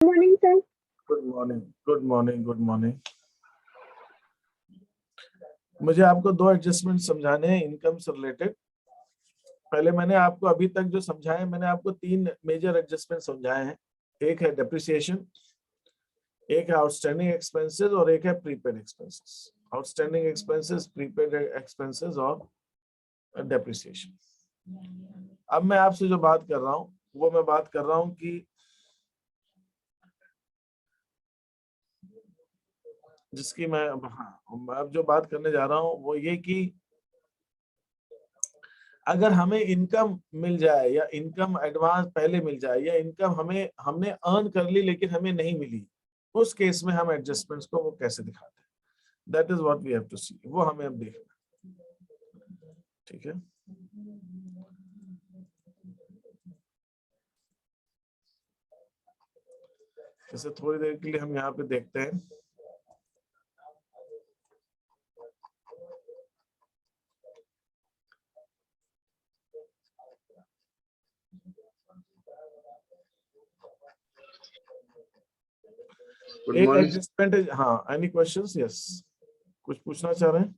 Morning sir. Good morning, good morning, good morning. मुझे आपको दो एडजस्टमेंट समझाने हैं इनकम से रिलेटेड। पहले मैंने आपको अभी तक जो समझाए, मैंने आपको तीन मेजर एडजस्टमेंट समझाए हैं। एक है डेप्रिसिएशन, एक है आउटस्टैंडिंग एक्सपेंसेस और एक है prepaid expenses. Outstanding expenses, prepaid expenses और डेप्रिसिएशन। अब मैं आपसे जो बात कर रहा हूँ वो मैं बात कर रहा हूँ कि जिसकी मैं अब जो बात करने जा रहा हूँ वो ये कि अगर हमें इनकम मिल जाए या इनकम एडवांस पहले मिल जाए या इनकम हमने अर्न कर ली लेकिन हमें नहीं मिली, उस केस में हम एडजस्टमेंट्स को वो कैसे दिखाते हैं, that is what we have to see. वो हमें अब देखना, ठीक है। जैसे थोड़ी देर के लिए हम यहाँ पे देखते हैं। एक एडजस्टमेंट है, हाँ, एनी क्वेश्चंस? यस, कुछ पूछना चाह रहे हैं?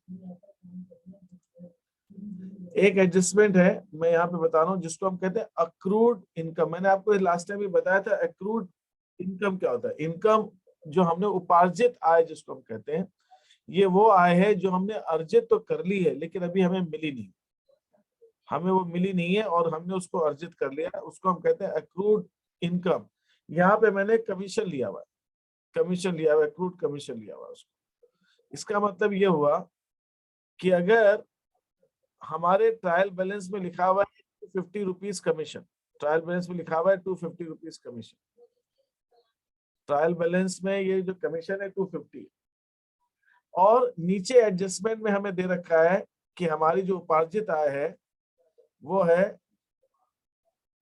एक एडजस्टमेंट है, मैं यहाँ पे बता रहा हूँ, जिसको हम कहते हैं अक्रूड इनकम। मैंने आपको लास्ट टाइम भी बताया था अक्रूड इनकम क्या होता है। इनकम जो हमने उपार्जित आय जिसको हम कहते हैं, ये वो आय है जो हमने अर्जित तो कर ली है लेकिन अभी हमें मिली नहीं, हमें वो मिली नहीं है और हमने उसको अर्जित कर लिया, उसको हम कहते हैं अक्रूड इनकम। यहाँ पे मैंने कमीशन लिया हुआ है, कमीशन लिया हुआ है, अक्रूड कमीशन लिया हुआ है उसको। इसका मतलब ये हुआ कि अगर हमारे ट्रायल बैलेंस में लिखा हुआ है 250 रुपीज कमीशन, ट्रायल बैलेंस में लिखा हुआ है 250 रुपीज कमीशन, ट्रायल बैलेंस में ये जो कमीशन है 250, और नीचे एडजस्टमेंट में हमें दे रखा है कि हमारी जो उपार्जित आय है वो है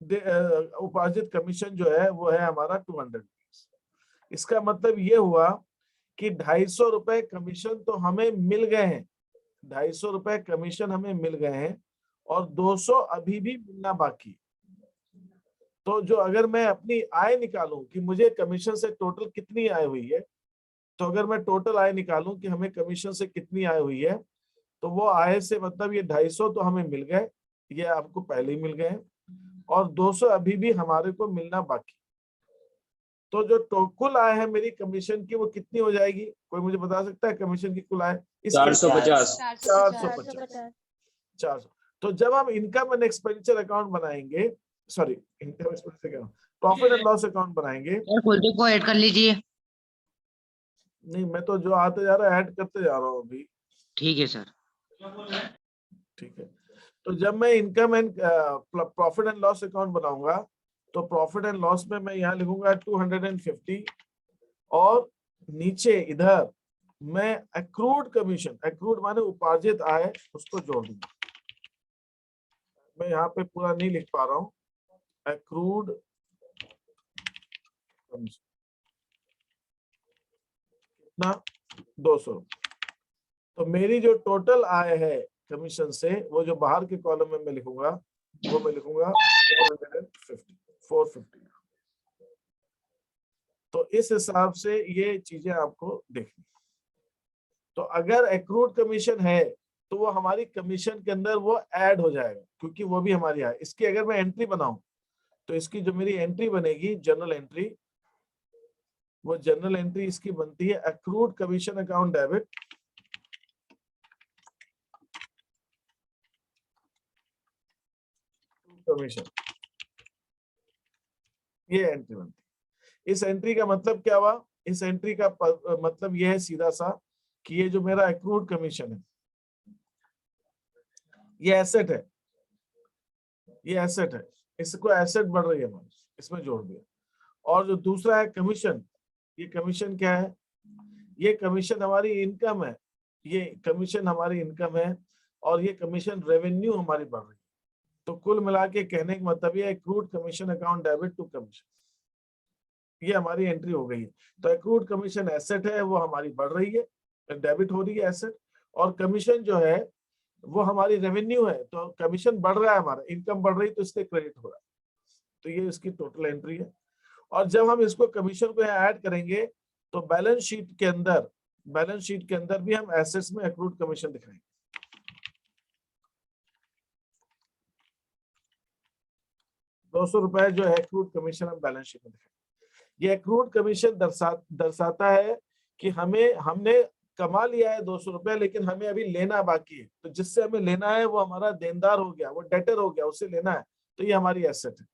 उपार्जित कमीशन जो है वो है हमारा 200 रुपीज। इसका मतलब ये हुआ कि 250 रुपए कमीशन तो हमें मिल गए हैं, 250 रुपए कमीशन हमें मिल गए हैं और 200 अभी भी मिलना बाकी। तो जो अगर मैं अपनी आय निकालूं कि मुझे कमीशन से टोटल कितनी आय हुई है, तो अगर मैं टोटल आय निकालूं कि हमें कमीशन से कितनी आय हुई है, तो वो आय से मतलब ये 250 तो हमें मिल गए, ये आपको पहले ही मिल गए, और 200 अभी भी हमारे को मिलना बाकी। तो जो कुल आय है मेरी कमीशन की वो कितनी हो जाएगी? कोई मुझे बता सकता है कमीशन की कुल आय? 450। 450। तो जब हम इनकम एंड एक्सपेंडिचर अकाउंट बनाएंगे, sorry income expenditure account, profit and loss account बनाएंगे। खुद को ऐड कर लीजिए। नहीं, मैं तो जो आते जा रहा है ऐड करते जा रहा हूँ अभी। ठीक है सर। ठीक है, तो जब मैं income and profit and loss account बनाऊंगा तो प्रॉफिट एंड लॉस में मैं यहाँ लिखूंगा 250 और नीचे इधर मैं अक्रूड कमीशन, अक्रूड माने उपार्जित आय, उसको जोड़ दूंगा। मैं यहाँ पे पूरा नहीं लिख पा रहा हूँ, अक्रूड कमीशन कितना, 200। तो मेरी जो टोटल आय है कमीशन से, वो जो बाहर के कॉलम में मैं लिखूंगा वो मैं लिखूंगा 450। तो इस हिसाब से ये चीजें आपको देखनी। तो अगर एक्रूड कमीशन है तो वो हमारी कमीशन के अंदर वो ऐड हो जाएगा, क्योंकि वो भी हमारी आय। इसकी अगर मैं एंट्री बनाऊं तो इसकी जो मेरी एंट्री बनेगी जनरल एंट्री, वो जनरल एंट्री इसकी बनती है accrued commission account debit, commission, ये एंट्री बनती है। इस एंट्री का मतलब क्या हुआ? इस एंट्री का मतलब यह है सीधा सा कि ये जो मेरा एक्रूड कमीशन है ये एसेट है, ये एसेट है, इसको एसेट बढ़ रही है हमारी, इसमें जोड़ दिया। और जो दूसरा है कमीशन, ये कमीशन क्या है? ये कमीशन हमारी इनकम है, ये कमीशन हमारी इनकम है और ये कमीशन रेवेन्यू हमारी बढ़ रही है। तो कुल मिला के कहने का मतलब ये accrued commission account debit to commission, ये हमारी एंट्री हो गई है। तो एक्रूड कमीशन एसेट है, वो हमारी बढ़ रही है, डेबिट हो रही है एसेट, और कमीशन जो है वो हमारी रेवेन्यू है, तो कमीशन बढ़ रहा है, हमारा इनकम बढ़ रही है तो इससे क्रेडिट हो रहा है। तो ये इसकी टोटल एंट्री है। और जब हम इसको कमीशन को यहाँ ऐड करेंगे तो बैलेंस शीट के अंदर भी हम एसेट्स में एक्रूड कमीशन दिखाएंगे। ₹200 जो है एक्रूड कमीशन हम बैलेंस शीट में दिखाएंगे। ये एक्रूड कमीशन दर्शाता है कि हमने कमा लिया है ₹200, लेकिन हमें अभी लेना बाकी है। तो जिससे हमें लेना है वो हमारा देनदार हो गया, वो डेटर हो गया, उससे लेना है, तो ये हमारी एसेट है।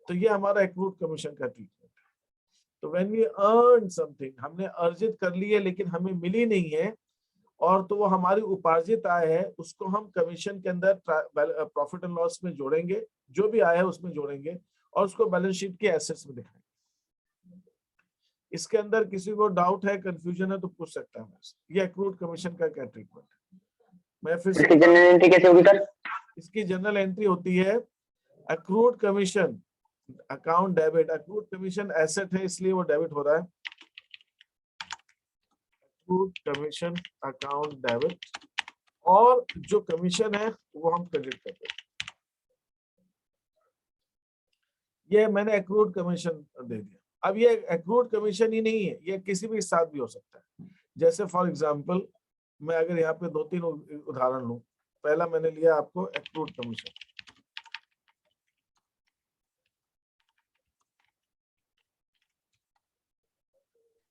तो ये हमारा एक्रूड कमीशन का ट्रीटमेंट है। तो व्हेन वी अर्न समथिंग, हमने अर्जित कर ली है लेकिन हमें मिली नहीं है, और तो वो हमारी उपार्जित आय है, उसको हम कमीशन के अंदर प्रॉफिट एंड लॉस में जोड़ेंगे, जो भी आय है उसमें जोड़ेंगे और उसको बैलेंस शीट के एसेट्स में दिखाएंगे। इसके अंदर किसी को डाउट है, कंफ्यूजन है तो पूछ सकता है मुझसे। ये एक्रूड कमीशन का क्या ट्रीटमेंट है। मैं फिर से जनरल एंट्री कैसे होगी सर? इसकी जनरल एंट्री होती है accrued commission account debit. Accrued commission asset है इसलिए वो डेबिट हो रहा है। एक्रूड कमीशन अकाउंट डेबिट, और जो कमीशन है वो हम क्रेडिट करते हैं। ये मैंने एक्रूड कमीशन दे दिया। अब ये एक्रूड कमीशन ही नहीं है, ये किसी भी साथ भी हो सकता है। जैसे फॉर एग्जांपल मैं अगर यहाँ पे 2-3 उदाहरण लूं। पहला मैंने लिया आपको एक्रूड कमीशन।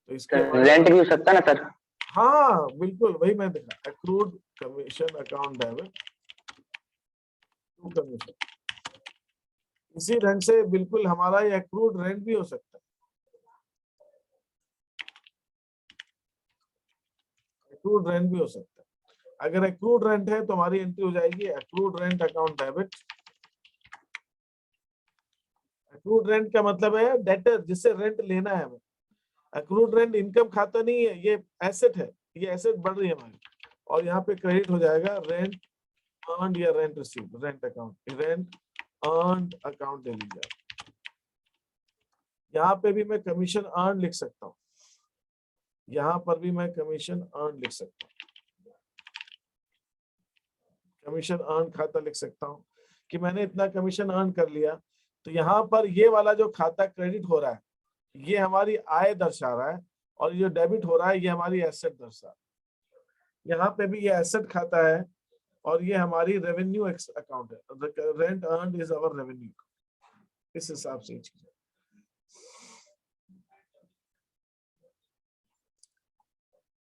तो इसके रेंट भी हो सकता है ना सर? हाँ बिल्कुल, वही मैं देखा, accrued commission account debit to commission. इसी ढंग से बिल्कुल हमारा ये एक्रूड रेंट भी हो सकता है। एक्रूड रेंट भी हो सकता है। अगर एक्रूड रेंट है तो हमारी एंट्री हो जाएगी accrued rent account debit. Accrued rent का मतलब है डेटर, जिससे रेंट लेना है हमें। एक्रूड रेंट इनकम खाता नहीं है, ये एसेट है, ये एसेट बढ़ रही है हमारी, और यहाँ पे क्रेडिट हो जाएगा रेंट अर्न्ड या rent received, rent account, rent earned account ले लीजिए। यहाँ पे भी मैं कमीशन अर्न लिख सकता हूँ, यहाँ पर भी मैं कमीशन अर्न लिख सकता हूँ, कमीशन अर्न खाता लिख सकता हूँ कि मैंने इतना कमीशन अर्न कर लिया। तो यहाँ पर ये वाला जो खाता क्रेडिट हो रहा है ये हमारी आय दर्शा रहा है, और ये डेबिट हो रहा है ये हमारी एसेट दर्शा रहा है। यहाँ पे भी ये एसेट खाता है और ये हमारी रेवेन्यू अकाउंट है। Rent earned is our revenue. इस हिसाब से चीज है।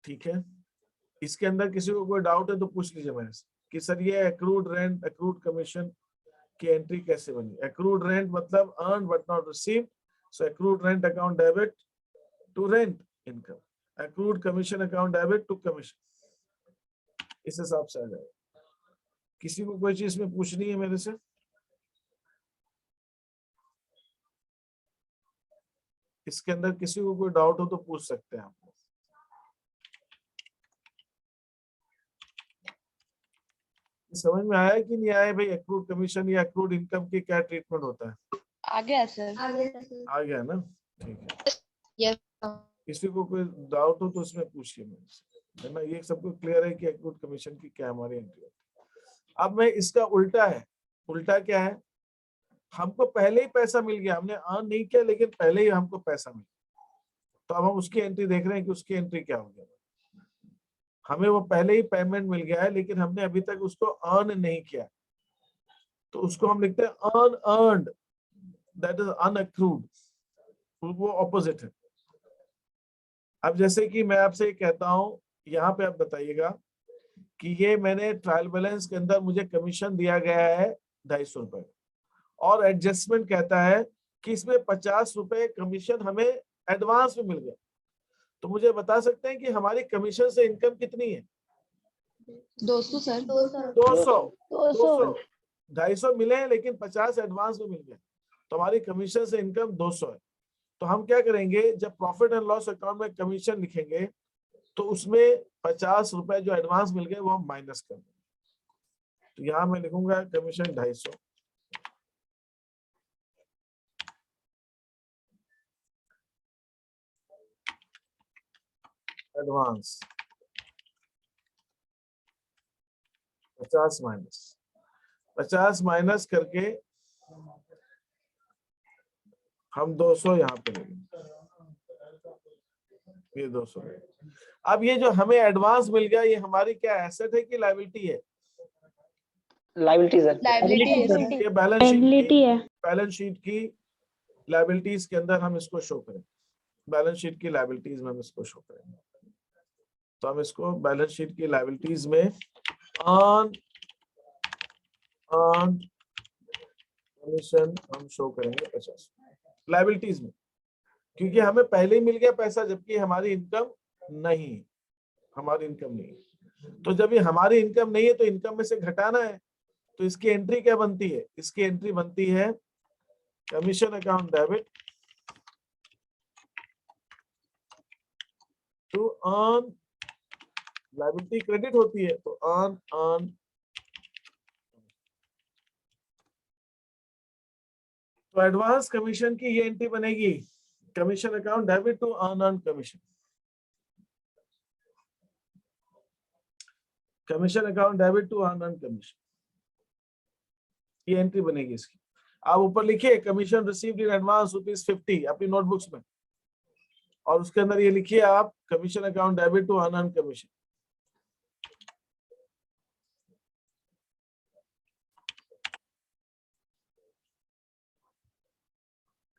ठीक है, इसके अंदर किसी को कोई डाउट है तो पूछ लीजिए मेरे से कि सर ये एक्रूड रेंट एक्रूड कमीशन की एंट्री कैसे बनी। एक्रूड रेंट मतलब earn but not received, so accrued rent account debit to rent income, accrued commission account debit to commission. इस हिसाब से आ जाएगा। किसी को कोई चीज में पूछनी है मेरे से? इसके अंदर किसी को कोई डाउट हो तो पूछ सकते हैं आप। समझ में आया कि नहीं आया भाई, एक्रूड कमीशन या एक्रूड इनकम की क्या ट्रीटमेंट होता है? आ गया सर। आ गया ना, ठीक है। यस। किसी को कोई डाउट हो तो उसमें पूछिए मेरे से, है ना। ये सबको क्लियर है कि एक्रूड कमीशन की क्या हमारी एंट्री होती है। अब मैं इसका उल्टा है। उल्टा क्या है? हमको पहले ही पैसा मिल गया, हमने अर्न नहीं किया लेकिन पहले ही हमको पैसा मिल गया, तो अब हम उसकी एंट्री देख रहे हैं कि उसकी एंट्री क्या हो गया। हमें वो पहले ही पेमेंट मिल गया है लेकिन हमने अभी तक उसको अर्न नहीं किया, तो उसको हम लिखते हैं अर्न अर्नड, दैट इज अनअक्रूड। वो ऑपोजिट है। अब जैसे कि मैं आपसे कहता हूं, यहाँ पे आप बताइएगा कि ये मैंने ट्रायल बैलेंस के अंदर मुझे कमीशन दिया गया है ₹250, और एडजस्टमेंट कहता है कि इसमें ₹50 कमीशन हमें एडवांस में मिल गया। तो मुझे बता सकते हैं कि हमारी कमीशन से इनकम कितनी है? 200 सर। 200। 250 मिले हैं लेकिन 50 एडवांस में मिल गए, तो हमारी कमीशन से इनकम 200 है। तो हम क्या करेंगे, जब प्रॉफिट एंड लॉस अकाउंट में कमीशन लिखेंगे तो उसमें ₹50 जो एडवांस मिल गए वो हम माइनस कर देंगे। तो यहाँ मैं लिखूंगा कमीशन 250, एडवांस 50 माइनस करके हम 200 यहाँ पे लेंगे, ये 200। अब ये जो हमें एडवांस मिल गया, ये हमारी क्या एसेट है कि लायबिलिटी है? Liability sir. लाइबिलिटी है सर। ये बैलेंस शीट की लायबिलिटीज के अंदर हम इसको शो करें, बैलेंस शीट की लायबिलिटीज में हम इसको शो करेंगे। तो हम इसको बैलेंस शीट की लायबिलिटीज में ऑन कमीशन हम शो करेंगे 50 लायबिलिटीज में, क्योंकि हमें पहले ही मिल गया पैसा, जबकि हमारी इनकम नहीं है, हमारी इनकम नहीं है। तो जब ये हमारी इनकम नहीं है तो इनकम में से घटाना है, तो इसकी एंट्री क्या बनती है? इसकी एंट्री बनती है commission account debit to earn liability credit होती है, तो अर्न तो एडवांस कमीशन की ये एंट्री बनेगी commission account debit to earn commission, commission account debit to earn commission, ये एंट्री बनेगी इसकी। आप ऊपर लिखिए कमीशन रिसीव्ड इन एडवांस ₹50 अपनी नोटबुक्स में, और उसके अंदर ये लिखिए आप commission account debit to earn commission.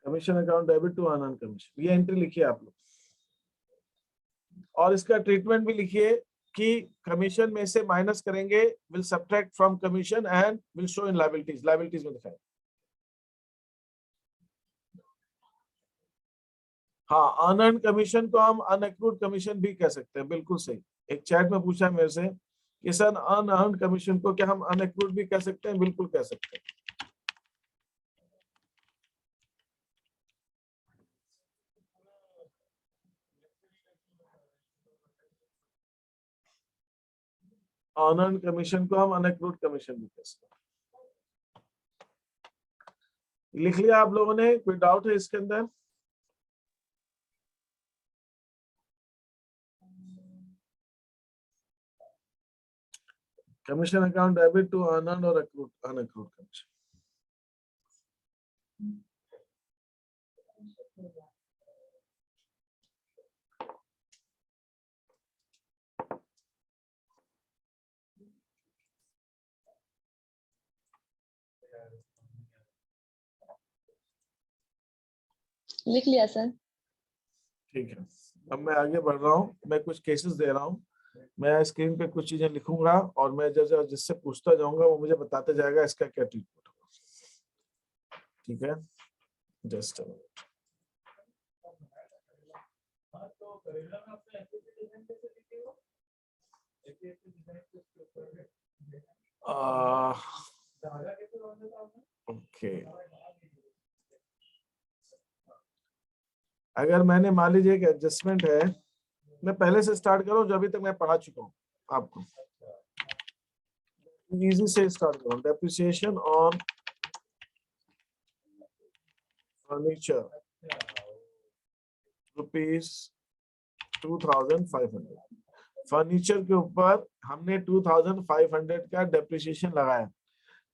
Commission account debit to earn commission, ये एंट्री लिखिए आप लोग, और इसका ट्रीटमेंट भी लिखिए कि कमीशन में से माइनस करेंगे, will subtract from commission and will show in liabilities, liabilities में दिखाएं। हाँ, अनअर्न्ड कमीशन को हम अनअक्रूड कमीशन भी कह सकते हैं, बिल्कुल सही। एक चैट में पूछा मेरे से कि सर अनअर्न्ड कमीशन को क्या हम अनअक्रूड भी कह सकते हैं? बिल्कुल कह सकते हैं। अनअर्न्ड कमीशन को हम अनअक्रूड कमीशन भी कह सकते हैं। लिख लिया आप लोगों ने? कोई डाउट है इसके अंदर? Commission account debit to unearned और अनअक्रूड कमीशन। लिख लिया सर। ठीक है, अब मैं आगे बढ़ रहा हूँ, मैं कुछ केसेस दे रहा हूँ, मैं स्क्रीन पे कुछ चीजें लिखूंगा और मैं जिससे पूछता जाऊंगा वो मुझे बताते जाएगा इसका क्या ट्रीटमेंट होगा। ठीक है, जस्ट ओके। अगर मैंने मान लीजिए एक एडजस्टमेंट है, मैं पहले से स्टार्ट करूं जो अभी तक मैं पढ़ा चुका हूं आपको, इजी से स्टार्ट करूं। Depreciation on furniture ₹2500। फर्नीचर के ऊपर हमने 2500 का डेप्रिसिएशन लगाया।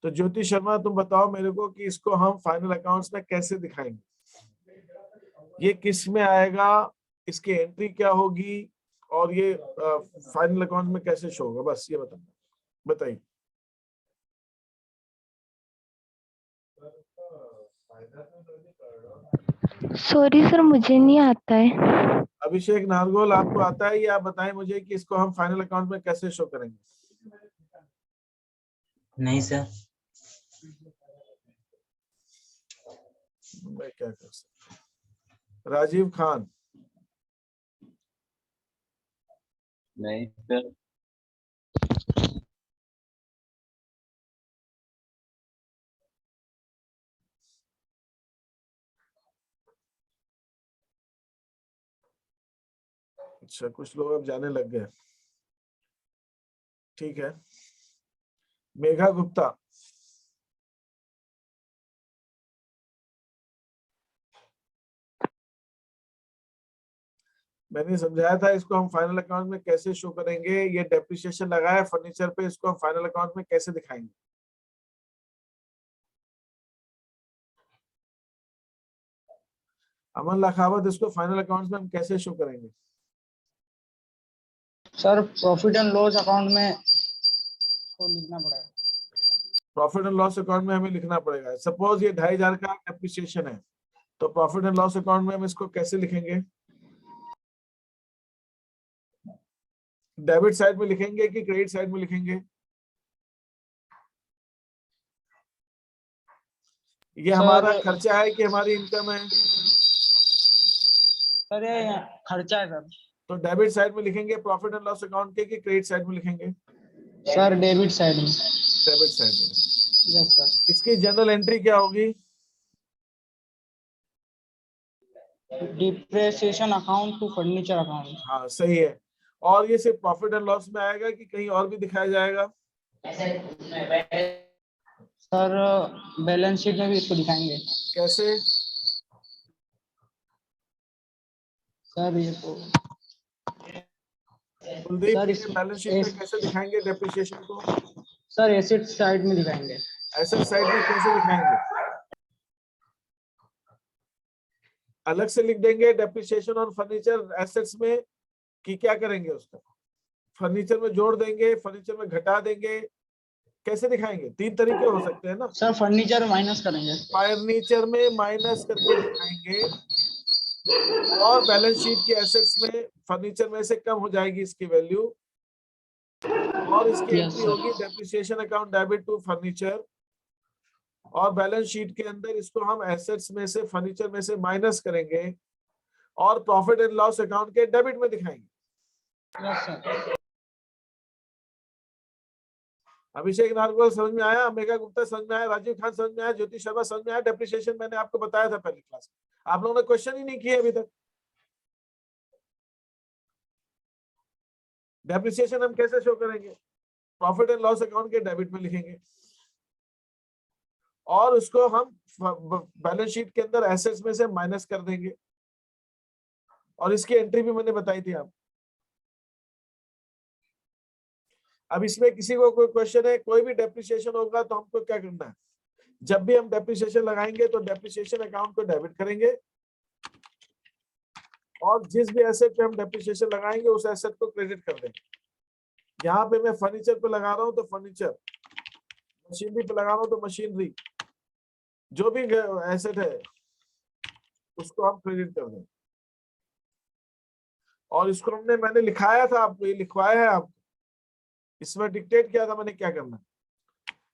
तो ज्योति शर्मा तुम बताओ मेरे को कि इसको हम फाइनल अकाउंट्स में कैसे दिखाएंगे? ये किस में आएगा, इसकी एंट्री क्या होगी, और ये फाइनल अकाउंट में कैसे शो होगा? बस ये बताइए। सॉरी सर, मुझे नहीं आता है। अभिषेक नारगोल, आपको आता है? या आप बताएं मुझे कि इसको हम फाइनल अकाउंट में कैसे शो करेंगे? नहीं सर। मैं क्या कर सकता हूँ? राजीव खान? नहीं सर। अच्छा, कुछ लोग अब जाने लग गए। ठीक है, मेघा गुप्ता? मैंने समझाया था इसको हम फाइनल अकाउंट में कैसे शो करेंगे। ये डेप्रिसिएशन लगा है फर्नीचर पे, इसको हम फाइनल अकाउंट में कैसे दिखाएंगे? अमन लखावत, इसको फाइनल अकाउंट्स में हम कैसे शो करेंगे? Sir profit and loss account में को लिखना पड़ेगा। प्रॉफिट एंड लॉस अकाउंट में हमें लिखना पड़ेगा। सपोज ये 2500 का डेप्रिसिएशन है, तो प्रॉफिट एंड लॉस अकाउंट में हम इसको कैसे लिखेंगे? डेबिट साइड में लिखेंगे कि क्रेडिट साइड में लिखेंगे? ये हमारा खर्चा है कि हमारी इनकम है? सर ये खर्चा है सर। तो डेबिट साइड में लिखेंगे प्रॉफिट एंड लॉस अकाउंट के, कि क्रेडिट साइड में लिखेंगे? सर डेबिट साइड में। डेबिट साइड में। Yes sir. इसकी जनरल एंट्री क्या होगी? Depreciation account to furniture account. हाँ सही है। और ये सिर्फ प्रॉफिट एंड लॉस में आएगा कि कहीं और भी दिखाया जाएगा? सर बैलेंस शीट में भी इसको दिखाएंगे। कैसे? सर ये तो कुलदीप, सर बैलेंस शीट में कैसे दिखाएंगे डेप्रिसिएशन को? सर एसेट साइड में दिखाएंगे। एसेट साइड में कैसे दिखाएंगे? अलग से लिख देंगे डेप्रिसिएशन ऑन फर्नीचर एसेट्स में, कि क्या करेंगे उसका? फर्नीचर में जोड़ देंगे, फर्नीचर में घटा देंगे, कैसे दिखाएंगे? 3 तरीके हो सकते हैं ना। सर फर्नीचर माइनस करेंगे। फर्नीचर में माइनस करके दिखाएंगे, और बैलेंस शीट की एसेट्स में फर्नीचर में से कम हो जाएगी इसकी वैल्यू, और इसकी एंट्री होगी depreciation account debit to furniture, और बैलेंस शीट के अंदर इसको हम एसेट्स में से फर्नीचर में से माइनस करेंगे और प्रॉफिट एंड लॉस अकाउंट के डेबिट में दिखाएंगे। Yes sir. अभिषेक नागरकर समझ में आया? मेघा गुप्ता समझ में आया? राजीव खान समझ में आया? ज्योति शर्मा समझ में आया? डेप्रिसिएशन मैंने आपको बताया था पहली क्लास में, आप लोगों ने क्वेश्चन ही नहीं किए अभी तक। डेप्रिसिएशन हम कैसे शो करेंगे? प्रॉफिट एंड लॉस अकाउंट के डेबिट में लिखेंगे, और उसको हम बैलेंस शीट के अंदर एसेट्स में से माइनस कर देंगे, और इसकी एंट्री भी मैंने बताई थी आप। अब इसमें किसी को कोई क्वेश्चन है? कोई भी डेप्रिसिएशन होगा तो हमको क्या करना है? जब भी हम डेप्रिसिएशन लगाएंगे तो डेप्रिसिएशन अकाउंट को डेबिट करेंगे, और जिस भी एसेट पे हम डेप्रिसिएशन लगाएंगे उस एसेट को क्रेडिट कर देंगे। यहाँ पे मैं फर्नीचर पे लगा रहा हूँ तो फर्नीचर, मशीनरी पे लगा रहा हूँ तो मशीनरी, जो भी एसेट है उसको हम क्रेडिट कर देंगे। और इसको मैंने लिखाया था आपको, ये लिखवाया है आपको, इसमें डिक्टेट किया था मैंने क्या करना।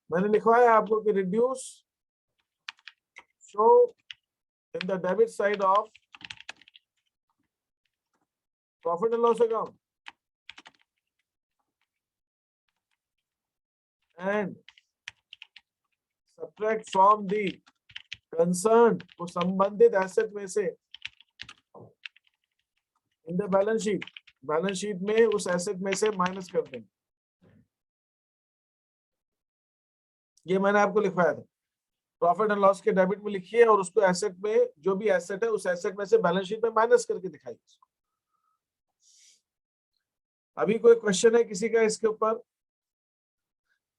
मैंने लिखवाया आपको कि reduce show in the debit side of profit and loss account and subtract from the concern को संबंधित एसेट में से in the balance sheet, balance sheet में उस एसेट में से माइनस कर देंगे। ये मैंने आपको लिखवाया था। प्रॉफिट एंड लॉस के डेबिट में लिखिए, और उसको एसेट में, जो भी एसेट है उस एसेट में से बैलेंस शीट में माइनस करके दिखाइए। अभी कोई क्वेश्चन है किसी का इसके ऊपर?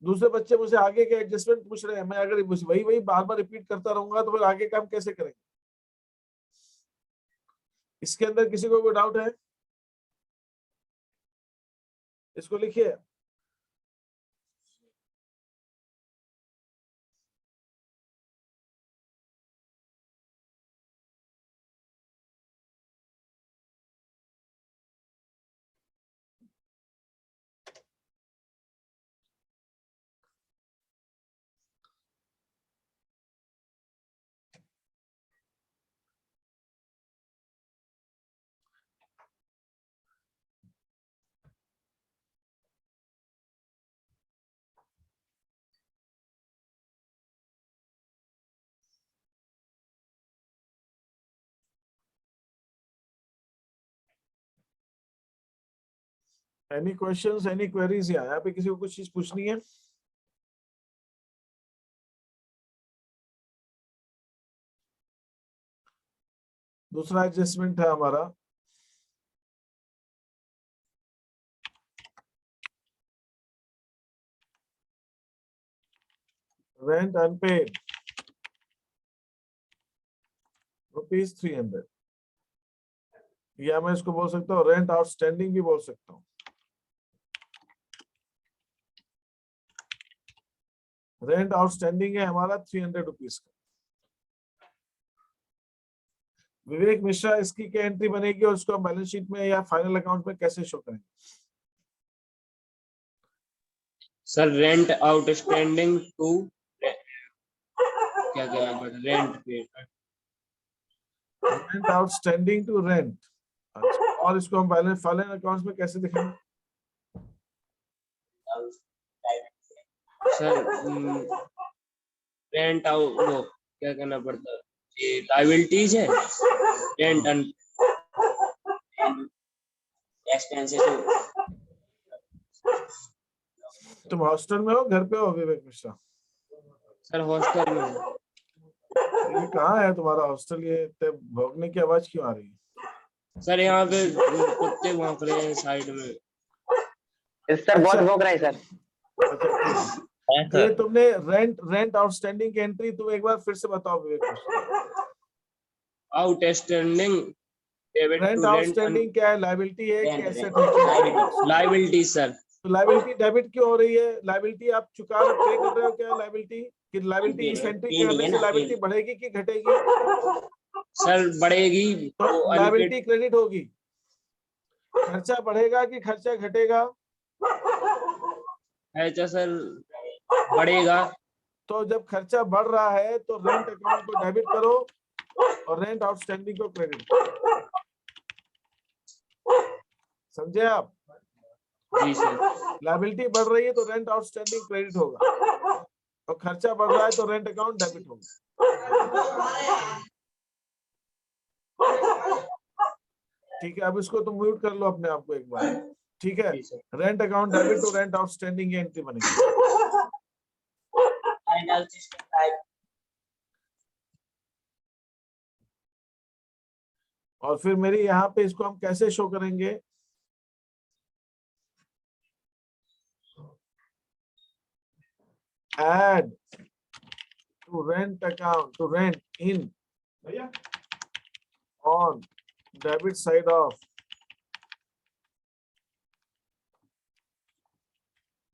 दूसरे बच्चे मुझे आगे के एडजस्टमेंट पूछ रहे हैं, मैं अगर वही वही बार बार रिपीट करता रहूंगा तो फिर आगे काम कैसे करेंगे? इसके अंदर किसी को कोई डाउट है? इसको लिखिए। Any questions, any queries? यहाँ पे किसी को कुछ चीज पूछनी है? दूसरा एडजस्टमेंट है हमारा रेंट अनपेड ₹300। या मैं इसको बोल सकता हूँ रेंट आउटस्टैंडिंग भी बोल सकता हूँ। रेंट आउटस्टैंडिंग है हमारा 300 रुपीज का। विवेक मिश्रा, इसकी क्या एंट्री बनेगी और उसको हम बैलेंस शीट में या फाइनल अकाउंट में कैसे शो करेंगे? सर रेंट आउटस्टैंडिंग टू क्या कहना पड़ता रेंट आउटस्टैंडिंग टू रेंट। अच्छा, और इसको हम बैलेंस फाइनल अकाउंट्स में कैसे दिखाएंगे? सर रेंट आउट वो क्या कहना पड़ता है, ये लायबिलिटीज है, रेंट एंड एक्सपेंसेस। तुम हॉस्टल में हो घर पे हो विवेक मिश्रा? सर हॉस्टल में हूँ। ये कहाँ है तुम्हारा हॉस्टल? ये इतने भौंकने की आवाज क्यों आ रही है? सर यहाँ पे कुत्ते भौंक रहे हैं साइड में। सर बहुत अच्छा। भौंक रहा है सर। अच्छा, ठीक है। ये तुमने रेंट आउटस्टैंडिंग की एंट्री तुम एक बार फिर से बताओ Vivek Mishra. Outstanding debit rent to outstanding क्या है? लायबिलिटी है कि एसेट है? Liability sir. तो लायबिलिटी डेबिट क्यों हो रही है? लायबिलिटी आप चुका पे कर रहे हो क्या? लायबिलिटी कि लायबिलिटी इस एंट्री करने से लायबिलिटी बढ़ेगी कि घटेगी? सर बढ़ेगी तो लायबिलिटी क्रेडिट होगी। खर्चा बढ़ेगा कि खर्चा घटेगा? ऐसा सर बढ़ेगा। तो जब खर्चा बढ़ रहा है तो रेंट अकाउंट को डेबिट करो और रेंट आउटस्टैंडिंग को क्रेडिट करो। समझे आप? जी सर। लायबिलिटी बढ़ रही है तो रेंट आउटस्टैंडिंग क्रेडिट होगा और खर्चा बढ़ रहा है तो रेंट अकाउंट डेबिट होगा। ठीक है, अब इसको तुम म्यूट कर लो अपने आप को एक बार। ठीक है, रेंट अकाउंट डेबिट तो रेंट आउटस्टैंडिंग की एंट्री बनेगी। और फिर मेरी यहाँ पे इसको हम कैसे शो करेंगे? Add to rent account to rent in on debit side of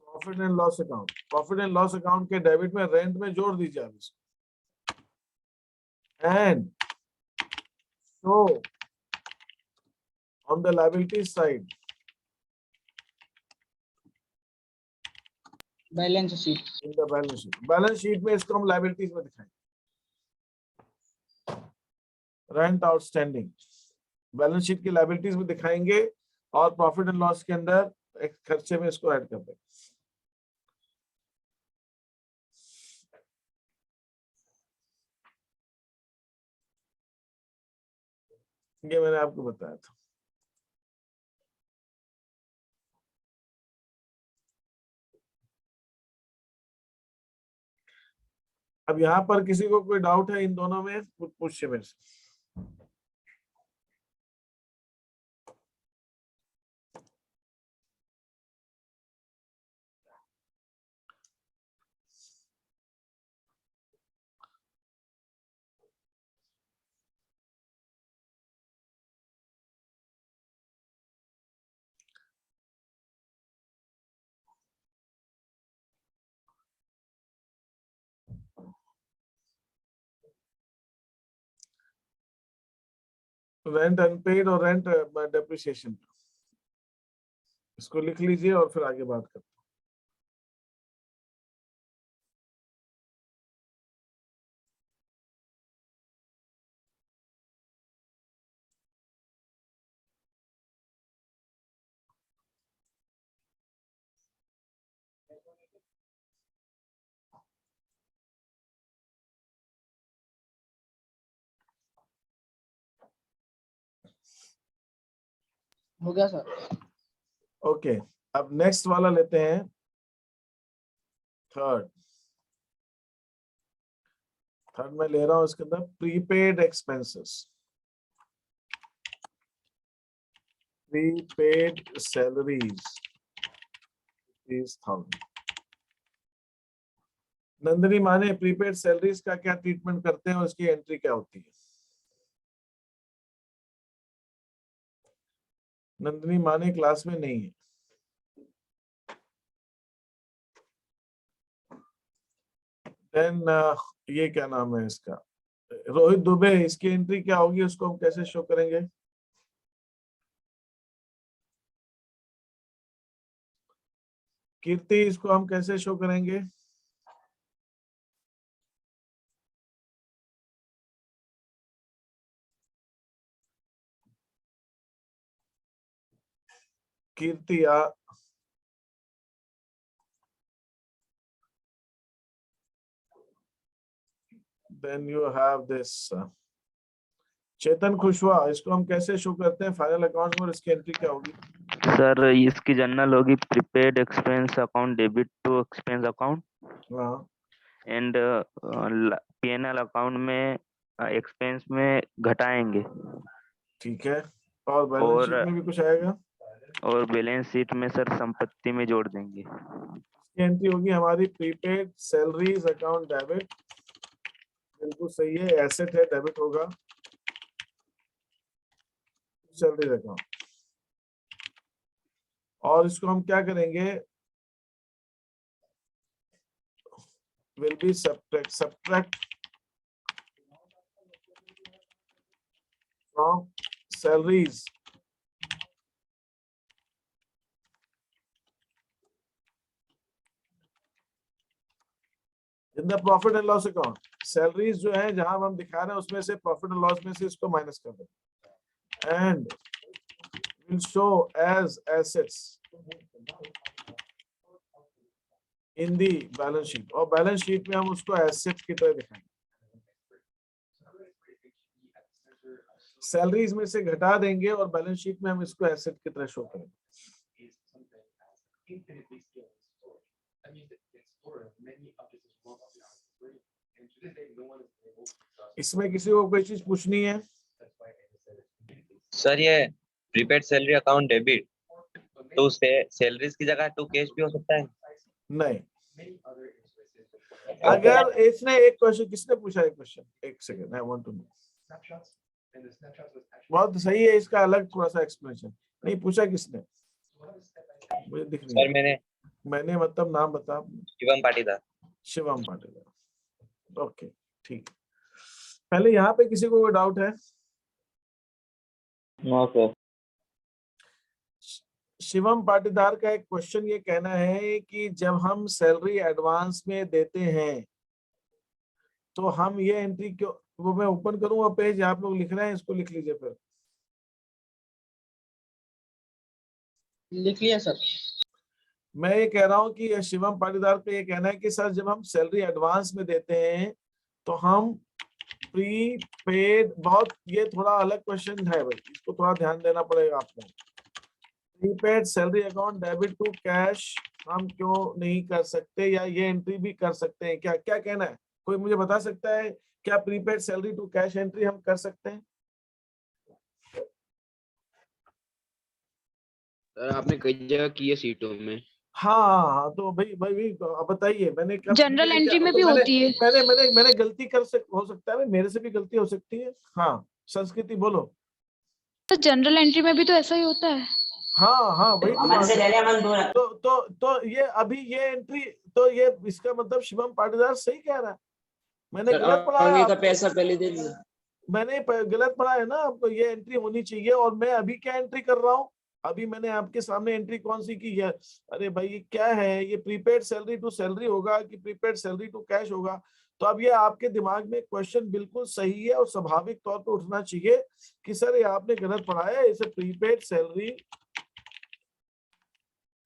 profit and loss account. Profit and loss account के डेबिट में रेंट में जोड़ दीजिए आप इसको। And show on the liability side balance sheet. In the balance sheet. Balance sheet में इसको हम लायबिलिटीज में दिखाएंगे। रेंट आउटस्टैंडिंग बैलेंस शीट की लायबिलिटीज में दिखाएंगे और प्रॉफिट एंड लॉस के अंदर एक खर्चे में इसको ऐड कर देंगे। ये मैंने आपको बताया था। अब यहाँ पर किसी को कोई डाउट है इन दोनों में? पूछिए मेरे से। रेंट अनपेड और रेंट डेप्रिसिएशन, इसको लिख लीजिए और फिर आगे बात करते हैं। हो गया सर। ओके, अब नेक्स्ट वाला लेते हैं, थर्ड में ले रहा हूं इसके अंदर prepaid expenses. Prepaid salaries 30,000। Nandini माने प्रीपेड सैलरीज का क्या ट्रीटमेंट करते हैं और उसकी एंट्री क्या होती है? नंदिनी माने क्लास में नहीं है। देन ये क्या नाम है इसका, रोहित दुबे, इसकी एंट्री क्या होगी, उसको हम कैसे शो करेंगे? कीर्ति, इसको हम कैसे शो करेंगे? कीर्ति then you have this चेतन खुशवा, इसको हम कैसे शो करते हैं फाइनल अकाउंट में, और इसकी एंट्री क्या होगी? सर इसकी जनरल होगी prepaid expense account debit to expense account हाँ, एंड पीएनएल अकाउंट में एक्सपेंस में घटाएंगे ठीक है। और बैलेंस शीट में भी कुछ आएगा? और बैलेंस शीट में सर संपत्ति में जोड़ देंगे। इसकी एंट्री होगी हमारी प्रीपेड सैलरीज अकाउंट डेबिट, बिल्कुल सही है, एसेट है, डेबिट होगा सैलरीज अकाउंट। और इसको हम क्या करेंगे, will be subtract from salaries in the profit and loss account. Salaries जो है जहां हम दिखा रहे हैं उसमें से प्रॉफिट एंड लॉस में से इसको माइनस कर दें and will show as assets in the balance sheet, और बैलेंस शीट में हम उसको एसेट की तरह दिखाएंगे। सैलरीज में से घटा देंगे और बैलेंस शीट में हम इसको एसेट की तरह शो करेंगे। इसमें किसी को कोई चीज पूछनी है? सर ये प्रीपेड सैलरी अकाउंट डेबिट तो सैलरीज की जगह टू कैश भी हो सकता है? नहीं, अगर इसने एक क्वेश्चन, किसने पूछा एक क्वेश्चन, एक second, I want to know. बहुत सही है, इसका अलग थोड़ा सा एक्सप्लेनेशन नहीं पूछा किसने, मुझे दिख नहीं। सर मैंने मतलब नाम बता। शिवम पाटीदार। शिवम पाटीदार, ओके ठीक। पहले यहाँ पे किसी को कोई डाउट है? No sir. शिवम पाटीदार का एक क्वेश्चन ये कहना है कि जब हम सैलरी एडवांस में देते हैं तो हम ये एंट्री क्यों, वो मैं ओपन करूंगा पेज, आप लोग लिख रहे हैं इसको लिख लीजिए फिर। लिख लिया सर। मैं ये कह रहा हूं कि शिवम पाटीदार का ये कहना है कि सर जब हम सैलरी एडवांस में देते हैं तो हम प्रीपेड, बहुत ये थोड़ा अलग क्वेश्चन है भाई, इसको थोड़ा ध्यान देना पड़ेगा आपको। Prepaid salary account debit to cash हम क्यों नहीं कर सकते, या ये एंट्री भी कर सकते हैं क्या? क्या कहना है, कोई मुझे बता सकता है क्या prepaid salary to cash entry हम कर सकते हैं? सर आपने कई जगह की है सीटों में। हाँ, तो भाई बताइए, मैंने कब जनरल एंट्री में भी होती है। मैंने गलती हो सकता है, मेरे से भी गलती हो सकती है। हाँ संस्कृति बोलो। तो जनरल एंट्री में भी तो ऐसा ही होता है। हाँ भाई, तो ये अभी ये एंट्री, तो ये इसका मतलब शिवम पाटीदार सही कह रहा है, मैंने गलत पढ़ा आगे का है। पैसा पहले दे दिया, मैंने गलत पढ़ा है ना आपको, ये एंट्री होनी चाहिए। और मैं अभी क्या एंट्री कर रहा हूँ, अभी मैंने आपके सामने एंट्री कौन सी की है? अरे भाई ये क्या है, ये प्रीपेड सैलरी टू सैलरी होगा कि प्रीपेड सैलरी टू कैश होगा? तो अब ये आपके दिमाग में क्वेश्चन बिल्कुल सही है और स्वाभाविक तौर पे उठना चाहिए कि सर ये आपने गलत पढ़ा है, इसे prepaid salary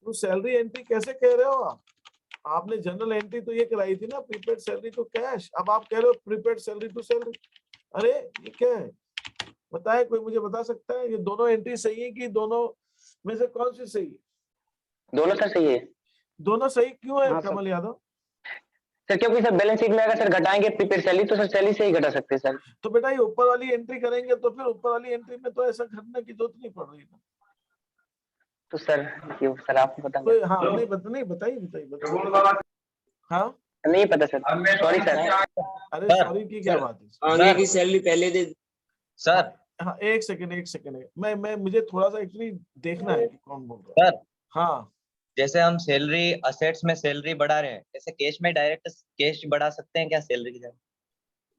to salary entry कैसे कह रहे हो आप? आपने जनरल एंट्री तो ये कराई थी ना, प्रीपेड सैलरी टू कैश, अब आप कह रहे हो प्रीपेड सैलरी टू सैलरी। अरे ये क्या है, बताए कोई मुझे बता सकता है? ये दोनों एंट्री सही है कि दोनों में से कौन सी सही है? दोनों सर सही है। दोनों सही क्यों है? हाँ, सर। कमल यादव सर क्योंकि सर बैलेंस शीट में अगर सर घटाएंगे प्रीपेड सैलरी तो सर सैलरी से ही घटा सकते हैं सर। तो बेटा ये ऊपर वाली एंट्री करेंगे तो फिर ऊपर वाली एंट्री में तो ऐसा घटने की जरूरत नहीं पड़ रही है। तो सर ये सर आपको पता तो हाँ नहीं बताइए। हाँ नहीं पता सर, सॉरी सर। अरे सॉरी की क्या बात है? आगे की सैलरी पहले दे। सर हाँ एक सेकंड मैं मुझे थोड़ा सा एक्चुअली देखना है कि कौन बोल रहा है। सर हाँ जैसे हम सैलरी असेट्स में सैलरी बढ़ा रहे हैं, जैसे कैश में डायरेक्ट कैश बढ़ा सकते हैं क्या सैलरी की जगह?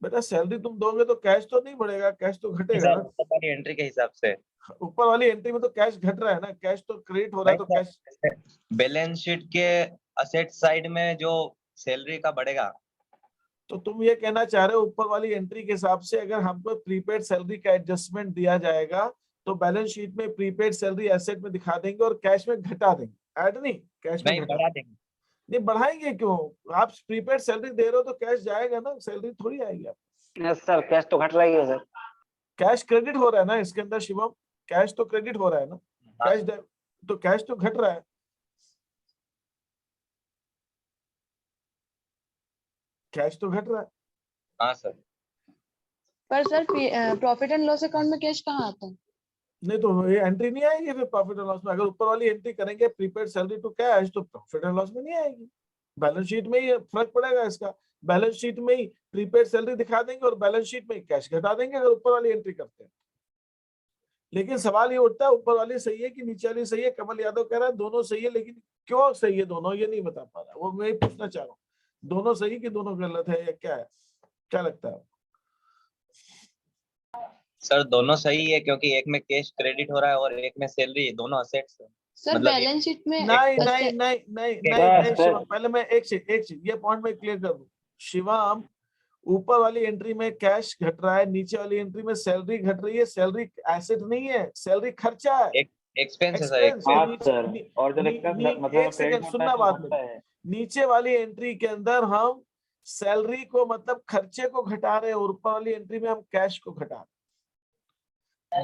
बेटा सैलरी तुम दोगे तो कैश तो नहीं बढ़ेगा, कैश तो घटेगा सर ना। ऊपर वाली एंट्री के हिसाब से ऊपर वाली एंट्री में तो कैश घट रहा है ना, कैश तो क्रेडिट हो रहा है तो कैश। बैलेंस शीट के असेट साइड में जो सैलरी का बढ़ेगा, तो तुम ये कहना चाह रहे हो ऊपर वाली एंट्री के हिसाब से अगर हमको प्रीपेड सैलरी का एडजस्टमेंट दिया जाएगा तो बैलेंस शीट में प्रीपेड सैलरी एसेट में दिखा देंगे और कैश में घटा देंगे, ऐड नहीं कैश में नहीं घटा बढ़ा देंगे। नहीं बढ़ाएंगे क्यों? आप प्रीपेड सैलरी दे रहे हो तो कैश जाएगा ना, सैलरी थोड़ी आएगी आप। यस सर, कैश तो घट रहा ही है सर। कैश क्रेडिट हो रहा है ना इसके अंदर शिवम, कैश तो क्रेडिट हो रहा है ना, कैश तो कैश तो घट रहा है। कैश तो घट रहा है। हाँ सर। पर sir profit and loss account में कैश कहाँ आता है? नहीं तो ये एंट्री नहीं आएगी फिर प्रॉफिट एंड लॉस में। अगर ऊपर वाली एंट्री करेंगे प्रीपेड सैलरी टू कैश तो प्रॉफिट एंड लॉस में नहीं आएगी, बैलेंस शीट में ही फर्क पड़ेगा इसका। बैलेंस शीट में ही प्रीपेड सैलरी दिखा देंगे और बैलेंस शीट में ही कैश घटा देंगे अगर ऊपर वाली एंट्री करते हैं। लेकिन सवाल ये उठता है ऊपर वाली सही है कि नीचे वाली सही है? कमल यादव कह रहा है दोनों सही है, लेकिन क्यों सही है दोनों ये नहीं बता पा रहा। वो मैं पूछना चाह रहा हूँ, दोनों सही कि दोनों गलत है या क्या है, क्या लगता है? सर दोनों सही है क्योंकि एक में कैश क्रेडिट हो रहा है और एक में सैलरी, दोनों असेट्स है। सर मतलब बैलेंस शीट में नहीं शिवम, पहले मैं एक चीज ये पॉइंट में क्लियर कर दूं। शिवम ऊपर वाली एंट्री में कैश घट रहा है, नीचे वाली एंट्री में सैलरी घट रही है। सैलरी एसेट नहीं है, सैलरी खर्चा है, एक्सपेंस है सर। एक्सपेंस है। और जो एक सेकंड सुनना बात में, नीचे वाली एंट्री के अंदर हम सैलरी को मतलब खर्चे को घटा रहे हैं और ऊपर वाली एंट्री में हम कैश को घटा रहे हैं।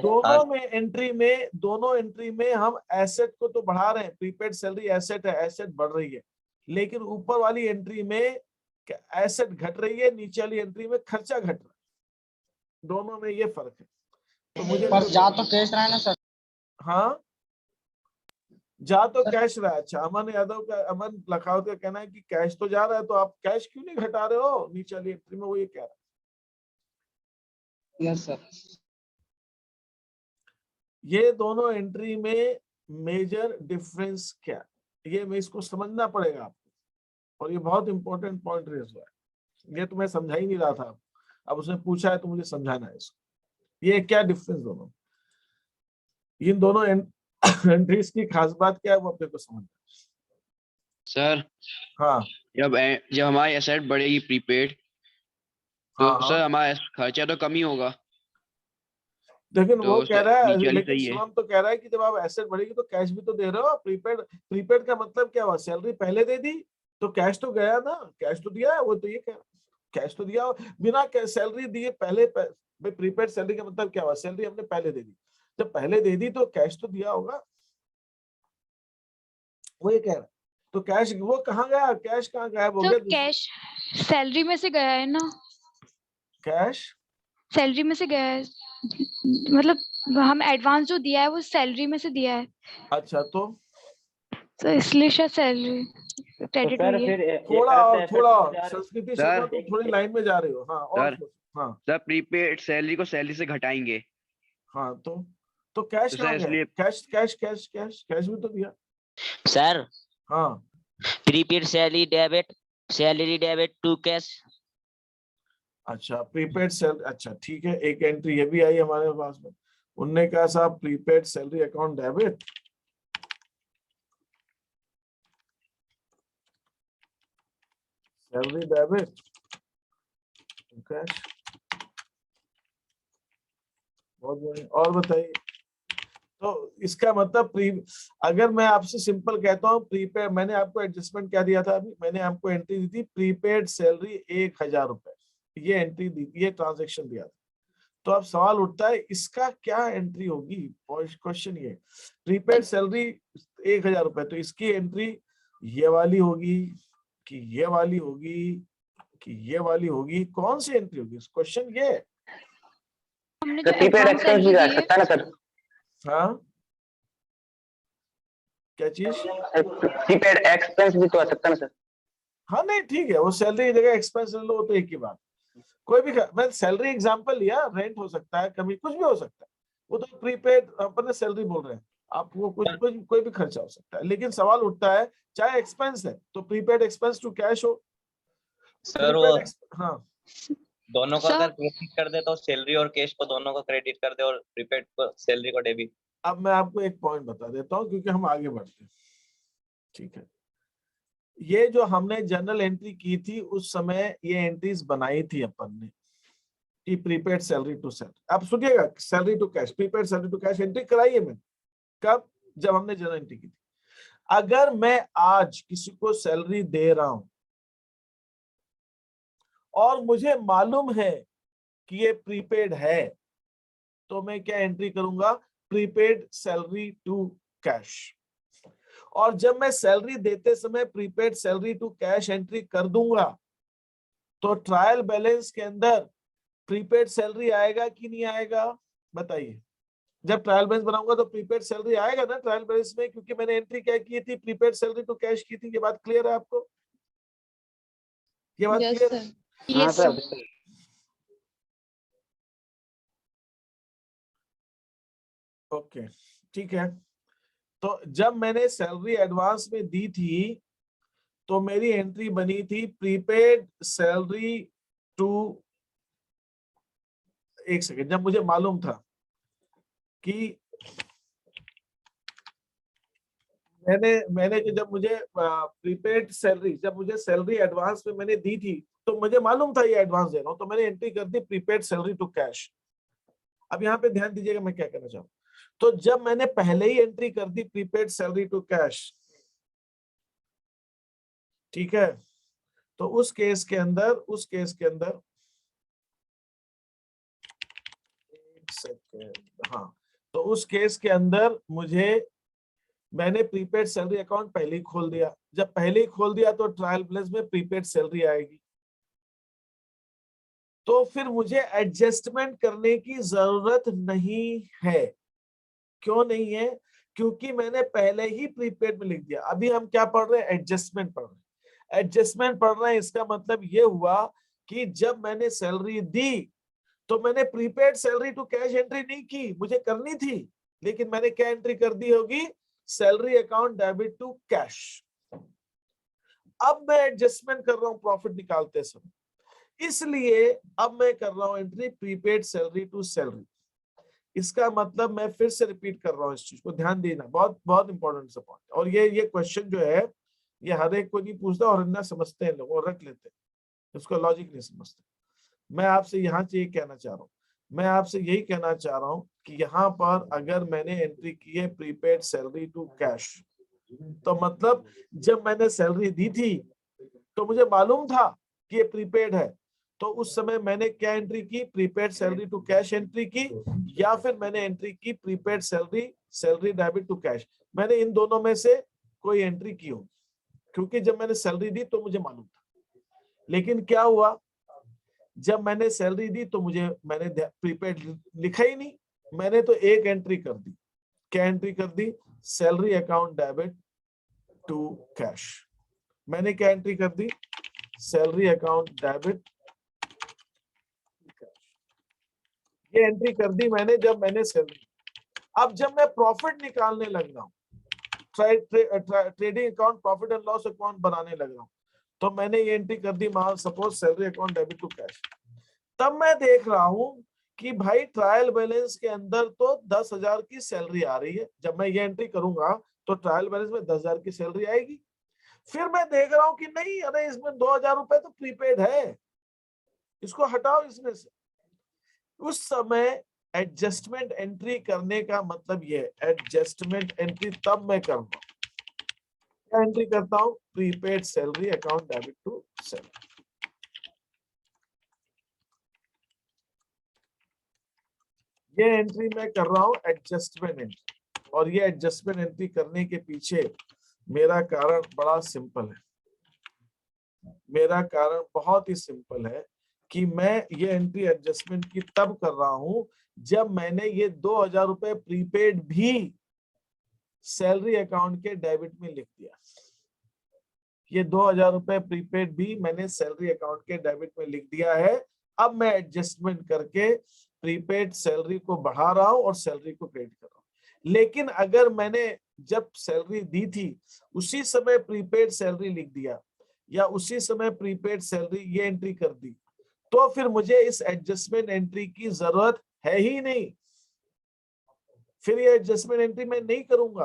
दोनों एंट्री में हम एसेट को तो बढ़ा रहे हैं, प्रीपेड सैलरी एसेट है, एसेट बढ़ रही है। लेकिन ऊपर वाली एंट्री में एसेट घट रही है, नीचे वाली एंट्री में खर्चा घट रहा है। दोनों में ये फर्क है। तो मुझे पर जा तो कैश रहा है ना सर। हाँ जा तो कैश रहा है। अच्छा अमन लखावत का कहना है कि कैश तो जा रहा है तो आप कैश क्यों नहीं घटा रहे हो नीचे वाली एंट्री में, वो ये कह रहा है। Yes sir. ये दोनों एंट्री में मेजर डिफरेंस क्या, ये मैं इसको समझना पड़ेगा आपको, और ये बहुत इंपॉर्टेंट पॉइंट रेज हुआ है। ये तो मैं समझा ही नहीं रहा था, अब उसने पूछा है तो मुझे समझाना है इसको। ये क्या डिफरेंस दोनों, इन दोनों एंट्रीज की खास बात क्या है वो अपने को समझना। सर हाँ जब हमारी एसेट बढ़ेगी प्रीपेड तो हाँ सर हमारा खर्चा तो कम ही होगा। लेकिन तो वो कह रहा है, नीचे वाली लेकिन सही है। शिवम तो कह रहा है कि जब आप एसेट बढ़ेगी तो कैश भी तो दे रहे हो। प्रीपेड का मतलब क्या हुआ, सैलरी पहले दे दी तो कैश तो गया ना, कैश तो दिया है। वो तो ये कह रहा है कैश तो दिया, बिना सैलरी दिए पहले प्रीपेड सैलरी का मतलब क्या हुआ, सैलरी हमने पहले दे दी, जब पहले दे दी तो कैश तो दिया होगा, वो ये कह रहा है। तो कैश वो कहाँ गया, कैश कहाँ गायब हो तो गया? कैश सैलरी में से गया है ना, कैश सैलरी में से गया है, मतलब हम एडवांस जो दिया है वो सैलरी में से दिया है, अच्छा तो इसलिए शायद सैलरी क्रेडिट हुई है। थोड़ा और संस्कृति शर्मा तुम थोड़ी लाइन में जा रहे हो। हाँ और हाँ सर प्रीपेड सैलरी को सैलरी से घटाएंगे। हाँ तो कैश कहाँ गया? कैश भी तो दिया सर। हाँ prepaid salary debit to cash. अच्छा प्रीपेड सैलरी, अच्छा ठीक है, एक एंट्री ये भी आई हमारे पास में। उनने कहा साहब prepaid salary account debit, salary debit cash. बहुत बढ़िया, और बताइए। तो इसका मतलब अगर मैं आपसे सिंपल कहता हूँ प्रीपेड, मैंने आपको एडजस्टमेंट क्या दिया था अभी, मैंने आपको एंट्री दी थी प्रीपेड सैलरी 1000 रुपए, ये एंट्री दी, ये ट्रांजैक्शन दिया था। तो अब सवाल उठता है इसका क्या एंट्री होगी। क्वेश्चन ये, प्रीपेड सैलरी 1000 रुपए, तो इसकी एंट्री ये वाली होगी कि ये वाली होगी कि ये वाली होगी, कौन सी एंट्री होगी? क्वेश्चन ये। हमने जो प्रीपेड एडवांस एक्सपेंस भी सैलरी जा दी है, सकता है ना सर? हाँ क्या चीज? प्रीपेड एक्सपेंस भी तो आ सकता है ना सर? हाँ नहीं ठीक है, वो सैलरी की जगह एक्सपेंस ले लो तो एक ही बात। कोई भी मैं सैलरी एग्जांपल लिया, रेंट हो सकता है, कभी कुछ भी हो सकता है, वो तो प्रीपेड अपन ने सैलरी बोल रहे हैं, आपको कुछ कोई भी खर्चा हो सकता है। लेकिन सवाल उठता है चाहे एक्सपेंस है तो प्रीपेड एक्सपेंस टू कैश हो। सर वो हाँ दोनों को Sir- अगर क्रेडिट कर दे तो सैलरी और कैश को दोनों को क्रेडिट कर दे और प्रीपेड को सैलरी को डेबिट। अब मैं आपको एक पॉइंट बता देता हूँ क्योंकि हम आगे बढ़ते हैं, ठीक है। ये जो हमने जर्नल एंट्री की थी उस समय ये एंट्रीज बनाई थी अपन ने कि प्रीपेड सैलरी टू सैलरी। अब सुनिएगा, salary to cash, prepaid salary to cash entry कराई है मैंने। कब? जब हमने जर्नल एंट्री की थी। अगर मैं आज किसी को सैलरी दे रहा हूं और मुझे मालूम है कि ये प्रीपेड है, तो मैं क्या एंट्री करूंगा? Prepaid salary to cash. और जब मैं सैलरी देते समय prepaid salary to cash entry कर दूंगा तो ट्रायल बैलेंस के अंदर प्रीपेड सैलरी आएगा कि नहीं आएगा? बताइए। जब ट्रायल बैलेंस बनाऊंगा तो प्रीपेड सैलरी आएगा ना ट्रायल बैलेंस में, क्योंकि मैंने एंट्री क्या की थी? प्रीपेड सैलरी टू कैश की थी। ये बात क्लियर है आपको? ये बात यस क्लियर है? सर। हाँ सर। ओके, ठीक है। तो जब मैंने सैलरी एडवांस में दी थी तो मेरी एंट्री बनी थी प्रीपेड सैलरी टू, एक सेकेंड, जब मुझे मालूम था कि मैंने जब मुझे प्रीपेड सैलरी, जब मुझे सैलरी एडवांस में मैंने दी थी तो मुझे मालूम था ये एडवांस दे रहा हूं, तो मैंने एंट्री कर दी प्रीपेड सैलरी टू कैश। अब यहाँ पे ध्यान दीजिएगा मैं क्या कहना चाहूँ। तो जब मैंने पहले ही एंट्री कर दी प्रीपेड सैलरी टू कैश, ठीक है, तो उस केस के अंदर एक सेकेंड, हाँ, तो उस केस के अंदर मैंने प्रीपेड सैलरी अकाउंट पहले ही खोल दिया। जब पहले ही खोल दिया तो ट्रायल बैलेंस में प्रीपेड सैलरी आएगी, तो फिर मुझे एडजस्टमेंट करने की जरूरत नहीं है। क्यों नहीं है? क्योंकि मैंने पहले ही प्रीपेड में लिख दिया। अभी हम क्या पढ़ रहे हैं? एडजस्टमेंट पढ़ रहे हैं। एडजस्टमेंट पढ़ रहे हैं, इसका मतलब ये हुआ कि जब मैंने सैलरी दी तो मैंने prepaid salary to cash entry नहीं की, मुझे करनी थी, लेकिन मैंने क्या एंट्री कर दी होगी? Salary account debit to cash. अब मैं एडजस्टमेंट कर रहा हूं प्रॉफिट निकालते समय, इसलिए अब मैं कर रहा हूं entry prepaid salary to salary. इसका मतलब मैं फिर से रिपीट कर रहा हूं, इस चीज को ध्यान देना, बहुत बहुत इंपॉर्टेंट सा पॉइंट। और ये क्वेश्चन जो है ये हर एक को नहीं पूछता और ना समझते हैं लोग और रख लेते हैं, इसका लॉजिक नहीं समझते। मैं आपसे यहाँ से ये कहना चाह रहा हूँ, मैं आपसे यही कहना चाह रहा हूँ कि यहाँ पर अगर मैंने एंट्री की है प्रीपेड सैलरी टू कैश, तो मतलब जब मैंने सैलरी दी थी तो मुझे मालूम था कि ये प्रीपेड है, तो उस समय मैंने क्या एंट्री की? Prepaid salary to cash entry की, या फिर मैंने एंट्री की prepaid salary debit to cash. मैंने इन दोनों में से कोई एंट्री की होगी, क्योंकि जब मैंने सैलरी दी तो मुझे मालूम था। लेकिन क्या हुआ? जब मैंने सैलरी दी तो मैंने प्रीपेड लिखा ही नहीं, मैंने तो एक एंट्री कर दी। क्या एंट्री कर दी? Salary account debit to cash. मैंने क्या एंट्री कर दी? Salary account debit. ये एंट्री कर दी मैंने जब मैंने सैलरी। अब जब मैं प्रॉफिट निकालने लग रहा हूँ, trading account, profit and loss account बनाने लग रहा हूँ, तो मैंने ये एंट्री कर दी, मान suppose salary account debit to cash. तब मैं देख रहा हूं कि भाई ट्रायल बैलेंस के अंदर तो 10,000 की सैलरी आ रही है। जब मैं ये एंट्री करूंगा तो ट्रायल बैलेंस में 10,000 की सैलरी आएगी। फिर मैं देख रहा हूं कि नहीं, अरे इसमें 2,000 रुपए तो प्रीपेड है, इसको हटाओ इसमें से। उस समय एडजस्टमेंट एंट्री करने का मतलब ये, एडजस्टमेंट एंट्री तब मैं करूंगा, क्या एंट्री करता हूं? Prepaid salary account debit to salary. ये एंट्री मैं कर रहा हूं एडजस्टमेंट एंट्री, और ये एडजस्टमेंट एंट्री करने के पीछे मेरा कारण बड़ा सिंपल है। मेरा कारण बहुत ही सिंपल है कि मैं ये एंट्री एडजस्टमेंट की तब कर रहा हूं जब मैंने ये 2,000 रुपए प्रीपेड भी सैलरी अकाउंट के डेबिट में लिख दिया। ये 2,000 रुपए प्रीपेड भी मैंने सैलरी अकाउंट के डेबिट में लिख दिया है, अब मैं एडजस्टमेंट करके प्रीपेड सैलरी को बढ़ा रहा हूं और सैलरी को क्रेडिट कर रहा हूं। लेकिन अगर मैंने जब सैलरी दी थी उसी समय प्रीपेड सैलरी लिख दिया या उसी समय प्रीपेड सैलरी ये एंट्री कर दी, तो फिर मुझे इस एडजस्टमेंट एंट्री की जरूरत है ही नहीं। फिर ये एडजस्टमेंट एंट्री मैं नहीं करूंगा।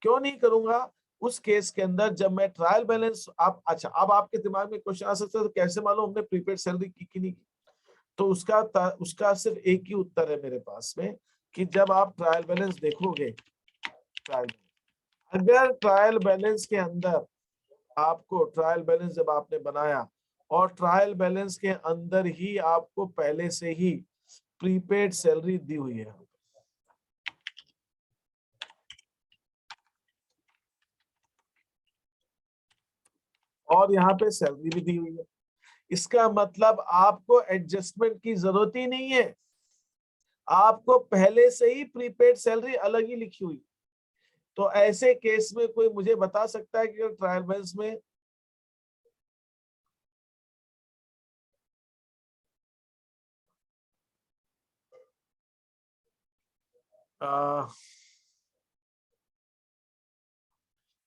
क्यों नहीं करूंगा? उस केस के अंदर जब मैं ट्रायल बैलेंस अच्छा, अब आपके दिमाग में क्वेश्चन आ सकता है तो कैसे मालूम हमने प्रीपेड सैलरी की कि नहीं की? तो उसका सिर्फ एक ही उत्तर है मेरे पास में कि जब आप ट्रायल बैलेंस देखोगे, अगर ट्रायल बैलेंस के अंदर आपको ट्रायल बैलेंस जब आपने बनाया और ट्रायल बैलेंस के अंदर ही आपको पहले से ही प्रीपेड सैलरी दी हुई है, और यहाँ पे सैलरी भी दी हुई है, इसका मतलब आपको एडजस्टमेंट की जरूरत ही नहीं है। आपको पहले से ही प्रीपेड सैलरी अलग ही लिखी हुई। तो ऐसे केस में कोई मुझे बता सकता है कि ट्रायल बैलेंस में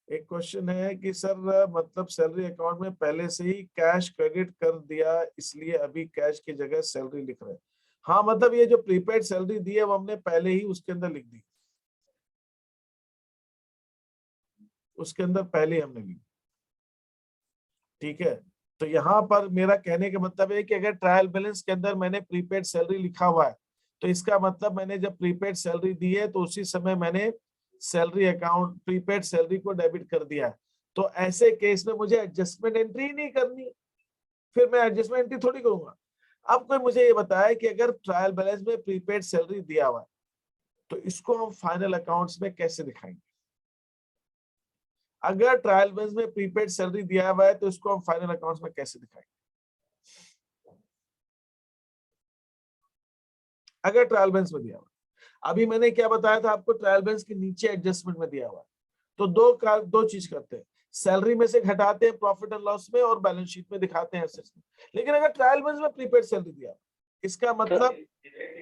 एक क्वेश्चन है कि सर मतलब सैलरी अकाउंट में पहले से ही कैश क्रेडिट कर दिया इसलिए अभी कैश की जगह सैलरी लिख रहे हैं। हाँ, मतलब ये जो प्रीपेड सैलरी दी है वो हमने पहले ही उसके अंदर लिख दी, उसके अंदर पहले ही हमने लिखी। ठीक है, तो यहाँ पर मेरा कहने का मतलब है कि अगर ट्रायल बैलेंस के अंदर मैंने प्रीपेड सैलरी लिखा हुआ है तो इसका मतलब मैंने जब प्रीपेड सैलरी दी है तो उसी समय मैंने सैलरी अकाउंट प्रीपेड सैलरी को डेबिट कर दिया है। तो ऐसे केस में मुझे एडजस्टमेंट एंट्री ही नहीं करनी, फिर मैं एडजस्टमेंट एंट्री थोड़ी करूंगा। अब कोई मुझे ये बताया कि अगर ट्रायल बैलेंस में प्रीपेड सैलरी दिया हुआ है तो इसको हम फाइनल अकाउंट्स में कैसे दिखाएंगे? अगर ट्रायल बैलेंस में प्रीपेड सैलरी दिया हुआ है तो इसको हम फाइनल अकाउंट्स में कैसे दिखाएंगे? अगर ट्रायल बैलेंस में दिया हुआ, अभी मैंने क्या बताया था आपको, ट्रायल बैलेंस के नीचे एडजस्टमेंट में दिया हुआ है तो दो चीज करते हैं, सैलरी में से घटाते हैं प्रॉफिट एंड लॉस में और बैलेंस शीट में दिखाते हैं एसेट्स में। लेकिन अगर ट्रायल बैलेंस में प्रीपेड सैलरी दिया, इसका मतलब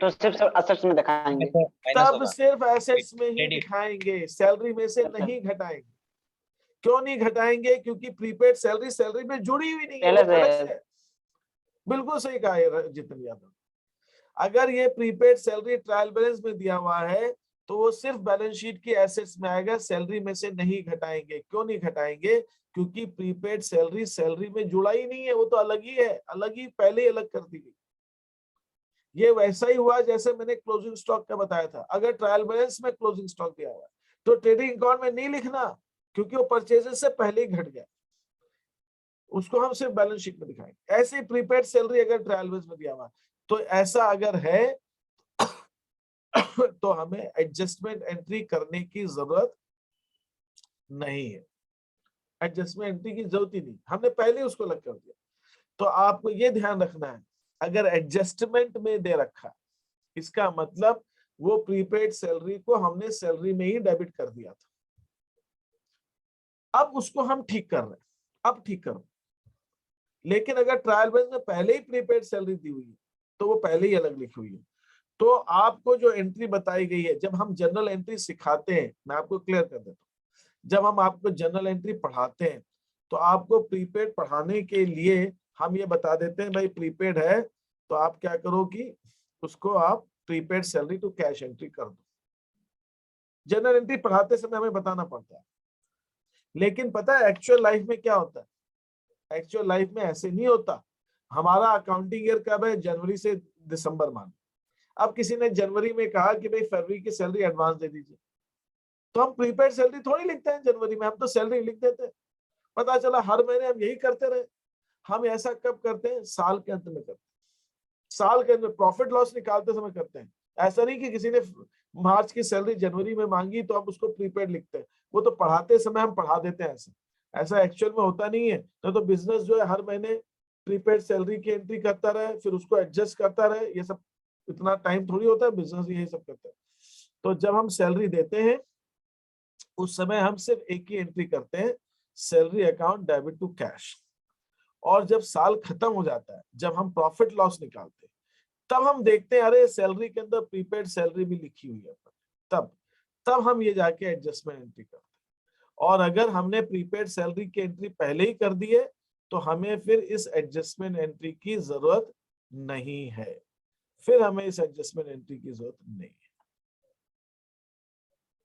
तो सिर्फ एसेट्स में दिखाएंगे, तब सिर्फ एसेट्स में ही दिखाएंगे, सैलरी में से नहीं घटाएंगे। क्यों नहीं घटाएंगे? क्योंकि प्रीपेड सैलरी में जुड़ी हुई नहीं है। बिल्कुल सही कहा जितन यादव। अगर ये प्रीपेड सैलरी ट्रायल बैलेंस में दिया हुआ है तो वो सिर्फ बैलेंस शीट की एसेट्स में आएगा, सैलरी में से नहीं घटाएंगे। क्यों नहीं घटाएंगे? क्योंकि प्रीपेड सैलरी में जुड़ा ही नहीं है, वो तो अलग ही है, अलग ही पहले ही अलग कर दी गई। ये वैसा ही हुआ जैसे मैंने क्लोजिंग स्टॉक का बताया था। अगर ट्रायल बैलेंस में क्लोजिंग स्टॉक दिया हुआ है तो ट्रेडिंग अकाउंट में नहीं लिखना, क्योंकि वो परचेजेस से पहले ही घट गया, उसको हम सिर्फ बैलेंस शीट में दिखाएंगे। ऐसे प्रीपेड सैलरी अगर ट्रायल बैलेंस में दिया हुआ तो ऐसा अगर है तो हमें एडजस्टमेंट एंट्री करने की जरूरत नहीं है। एडजस्टमेंट एंट्री की जरूरत ही नहीं, हमने पहले उसको अलग कर दिया। तो आपको ये ध्यान रखना है, अगर एडजस्टमेंट में दे रखा इसका मतलब वो प्रीपेड सैलरी को हमने सैलरी में ही डेबिट कर दिया था। अब उसको हम ठीक कर रहे हैं, अब ठीक करो। लेकिन अगर ट्रायल बैलेंस में पहले ही प्रीपेड सैलरी दी हुई है तो वो पहले ही अलग लिखी हुई है। तो आपको जो एंट्री बताई गई है, जब हम जनरल एंट्री सिखाते हैं, मैं आपको क्लियर कर देता हूँ, जब हम आपको जनरल एंट्री पढ़ाते हैं तो आपको प्रीपेड पढ़ाने के लिए हम ये बता देते हैं भाई प्रीपेड है तो आप क्या करो कि उसको आप prepaid salary to cash entry कर दो। जनरल एंट्री पढ़ाते समय हमें बताना पड़ता है, लेकिन पता है एक्चुअल लाइफ में क्या होता है? एक्चुअल लाइफ में ऐसे नहीं होता। हमारा अकाउंटिंग ईयर कब है? जनवरी से दिसंबर मान। अब किसी ने जनवरी में कहा कि भाई फरवरी की सैलरी एडवांस दे दीजिए, तो हम प्रीपेड सैलरी थोड़ी लिखते हैं जनवरी में, हम तो सैलरी लिख देते हैं। पता चला हर महीने हम यही करते रहे। हम ऐसा कब करते हैं? साल के अंत में करते हैं। साल के अंत में प्रॉफिट लॉस निकालते समय करते हैं। ऐसा नहीं कि किसी ने मार्च की सैलरी जनवरी में मांगी तो हम उसको प्रीपेड लिखते हैं, वो तो पढ़ाते समय हम पढ़ा देते हैं। ऐसा एक्चुअल में होता नहीं है। तो बिजनेस जो है हर महीने प्रीपेड सैलरी की एंट्री करता रहे, फिर उसको एडजस्ट करता रहे, ये सब इतना टाइम थोड़ी होता है, बिजनेस यही सब करता है। तो जब हम सैलरी देते हैं उस समय हम सिर्फ एक ही एंट्री करते हैं, salary account debit to cash. और जब साल खत्म हो जाता है, जब हम प्रॉफिट लॉस निकालते हैं, तब हम देखते हैं अरे सैलरी के अंदर प्रीपेड सैलरी भी लिखी हुई है, तब हम ये जाके एडजस्टमेंट एंट्री करते हैं। और अगर हमने प्रीपेड सैलरी की एंट्री पहले ही कर दी है तो हमें फिर इस एडजस्टमेंट एंट्री की जरूरत नहीं है, फिर हमें इस एडजस्टमेंट एंट्री की जरूरत नहीं है।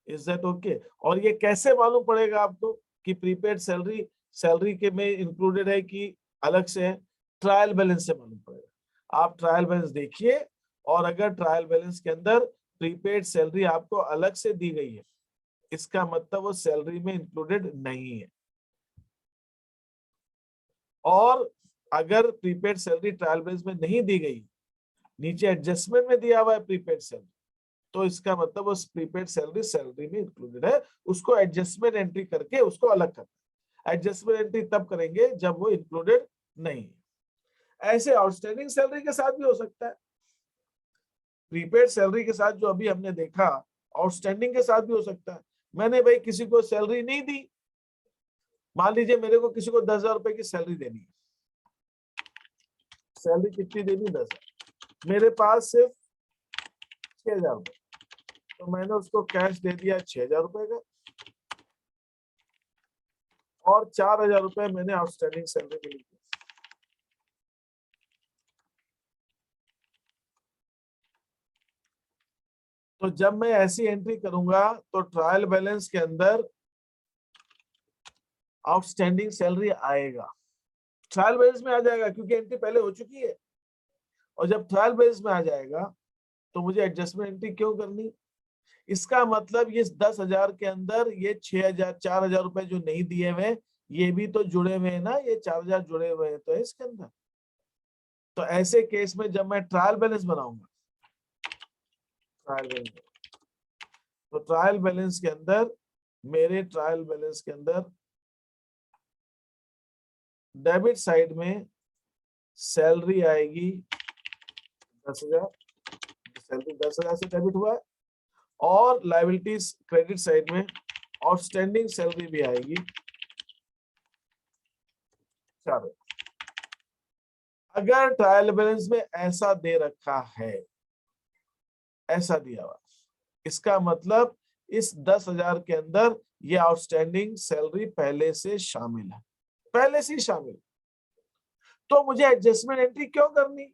Is that okay? और ये कैसे मालूम पड़ेगा आपको कि प्रीपेड सैलरी के में इंक्लूडेड है कि अलग से है? ट्रायल बैलेंस से मालूम पड़ेगा। आप ट्रायल बैलेंस देखिए, और अगर ट्रायल बैलेंस के अंदर प्रीपेड सैलरी आपको अलग से दी गई है, इसका मतलब वो सैलरी में इंक्लूडेड नहीं है। और अगर प्रीपेड सैलरी ट्रायल बैलेंस में नहीं दी गई, नीचे एडजस्टमेंट में दिया हुआ है प्रीपेड सैलरी, तो इसका मतलब उस प्रीपेड सैलरी में इंक्लूडेड है, उसको एडजस्टमेंट एंट्री करके उसको अलग करना। एडजस्टमेंट एंट्री तब करेंगे जब वो इंक्लूडेड नहीं है। ऐसे आउटस्टैंडिंग सैलरी के साथ भी हो सकता है। प्रीपेड सैलरी के साथ जो अभी हमने देखा, आउटस्टैंडिंग के साथ भी हो सकता है। मैंने भाई किसी को सैलरी नहीं दी, मान लीजिए मेरे को किसी को 10,000 रुपए की सैलरी देनी है। सैलरी कितनी देनी? 10,000। मेरे पास सिर्फ 6,000 रुपए, तो मैंने उसको कैश दे दिया 6,000 रुपए का, और 4,000 रुपए मैंने आउटस्टैंडिंग सैलरी में लिखी। तो जब मैं ऐसी एंट्री करूंगा तो ट्रायल बैलेंस के अंदर आउटस्टैंडिंग सैलरी आएगा, ट्रायल बैलेंस में आ जाएगा, क्योंकि एंट्री पहले हो चुकी है। और जब ट्रायल बैलेंस में आ जाएगा तो मुझे एडजस्टमेंट एंट्री क्यों करनी? इसका मतलब ये 10,000 के अंदर ये 6,000 4,000 रुपए जो नहीं दिए हुए, ये भी तो जुड़े हुए हैं ना, ये 4,000 जुड़े हुए हैं तो है इसके अंदर। तो ऐसे केस में जब मैं ट्रायल बैलेंस बनाऊंगा, तो ट्रायल बैलेंस के अंदर, मेरे ट्रायल बैलेंस के अंदर डेबिट साइड में सैलरी आएगी 10,000, सैलरी 10,000 से डेबिट हुआ है, और लायबिलिटीज क्रेडिट साइड में आउटस्टैंडिंग सैलरी भी आएगी 4,000। अगर ट्रायल बैलेंस में ऐसा दे रखा है, ऐसा दिया हुआ, इसका मतलब इस 10,000 के अंदर ये आउटस्टैंडिंग सैलरी पहले से शामिल है, पहले से शामिल। तो मुझे एडजस्टमेंट एंट्री क्यों करनी?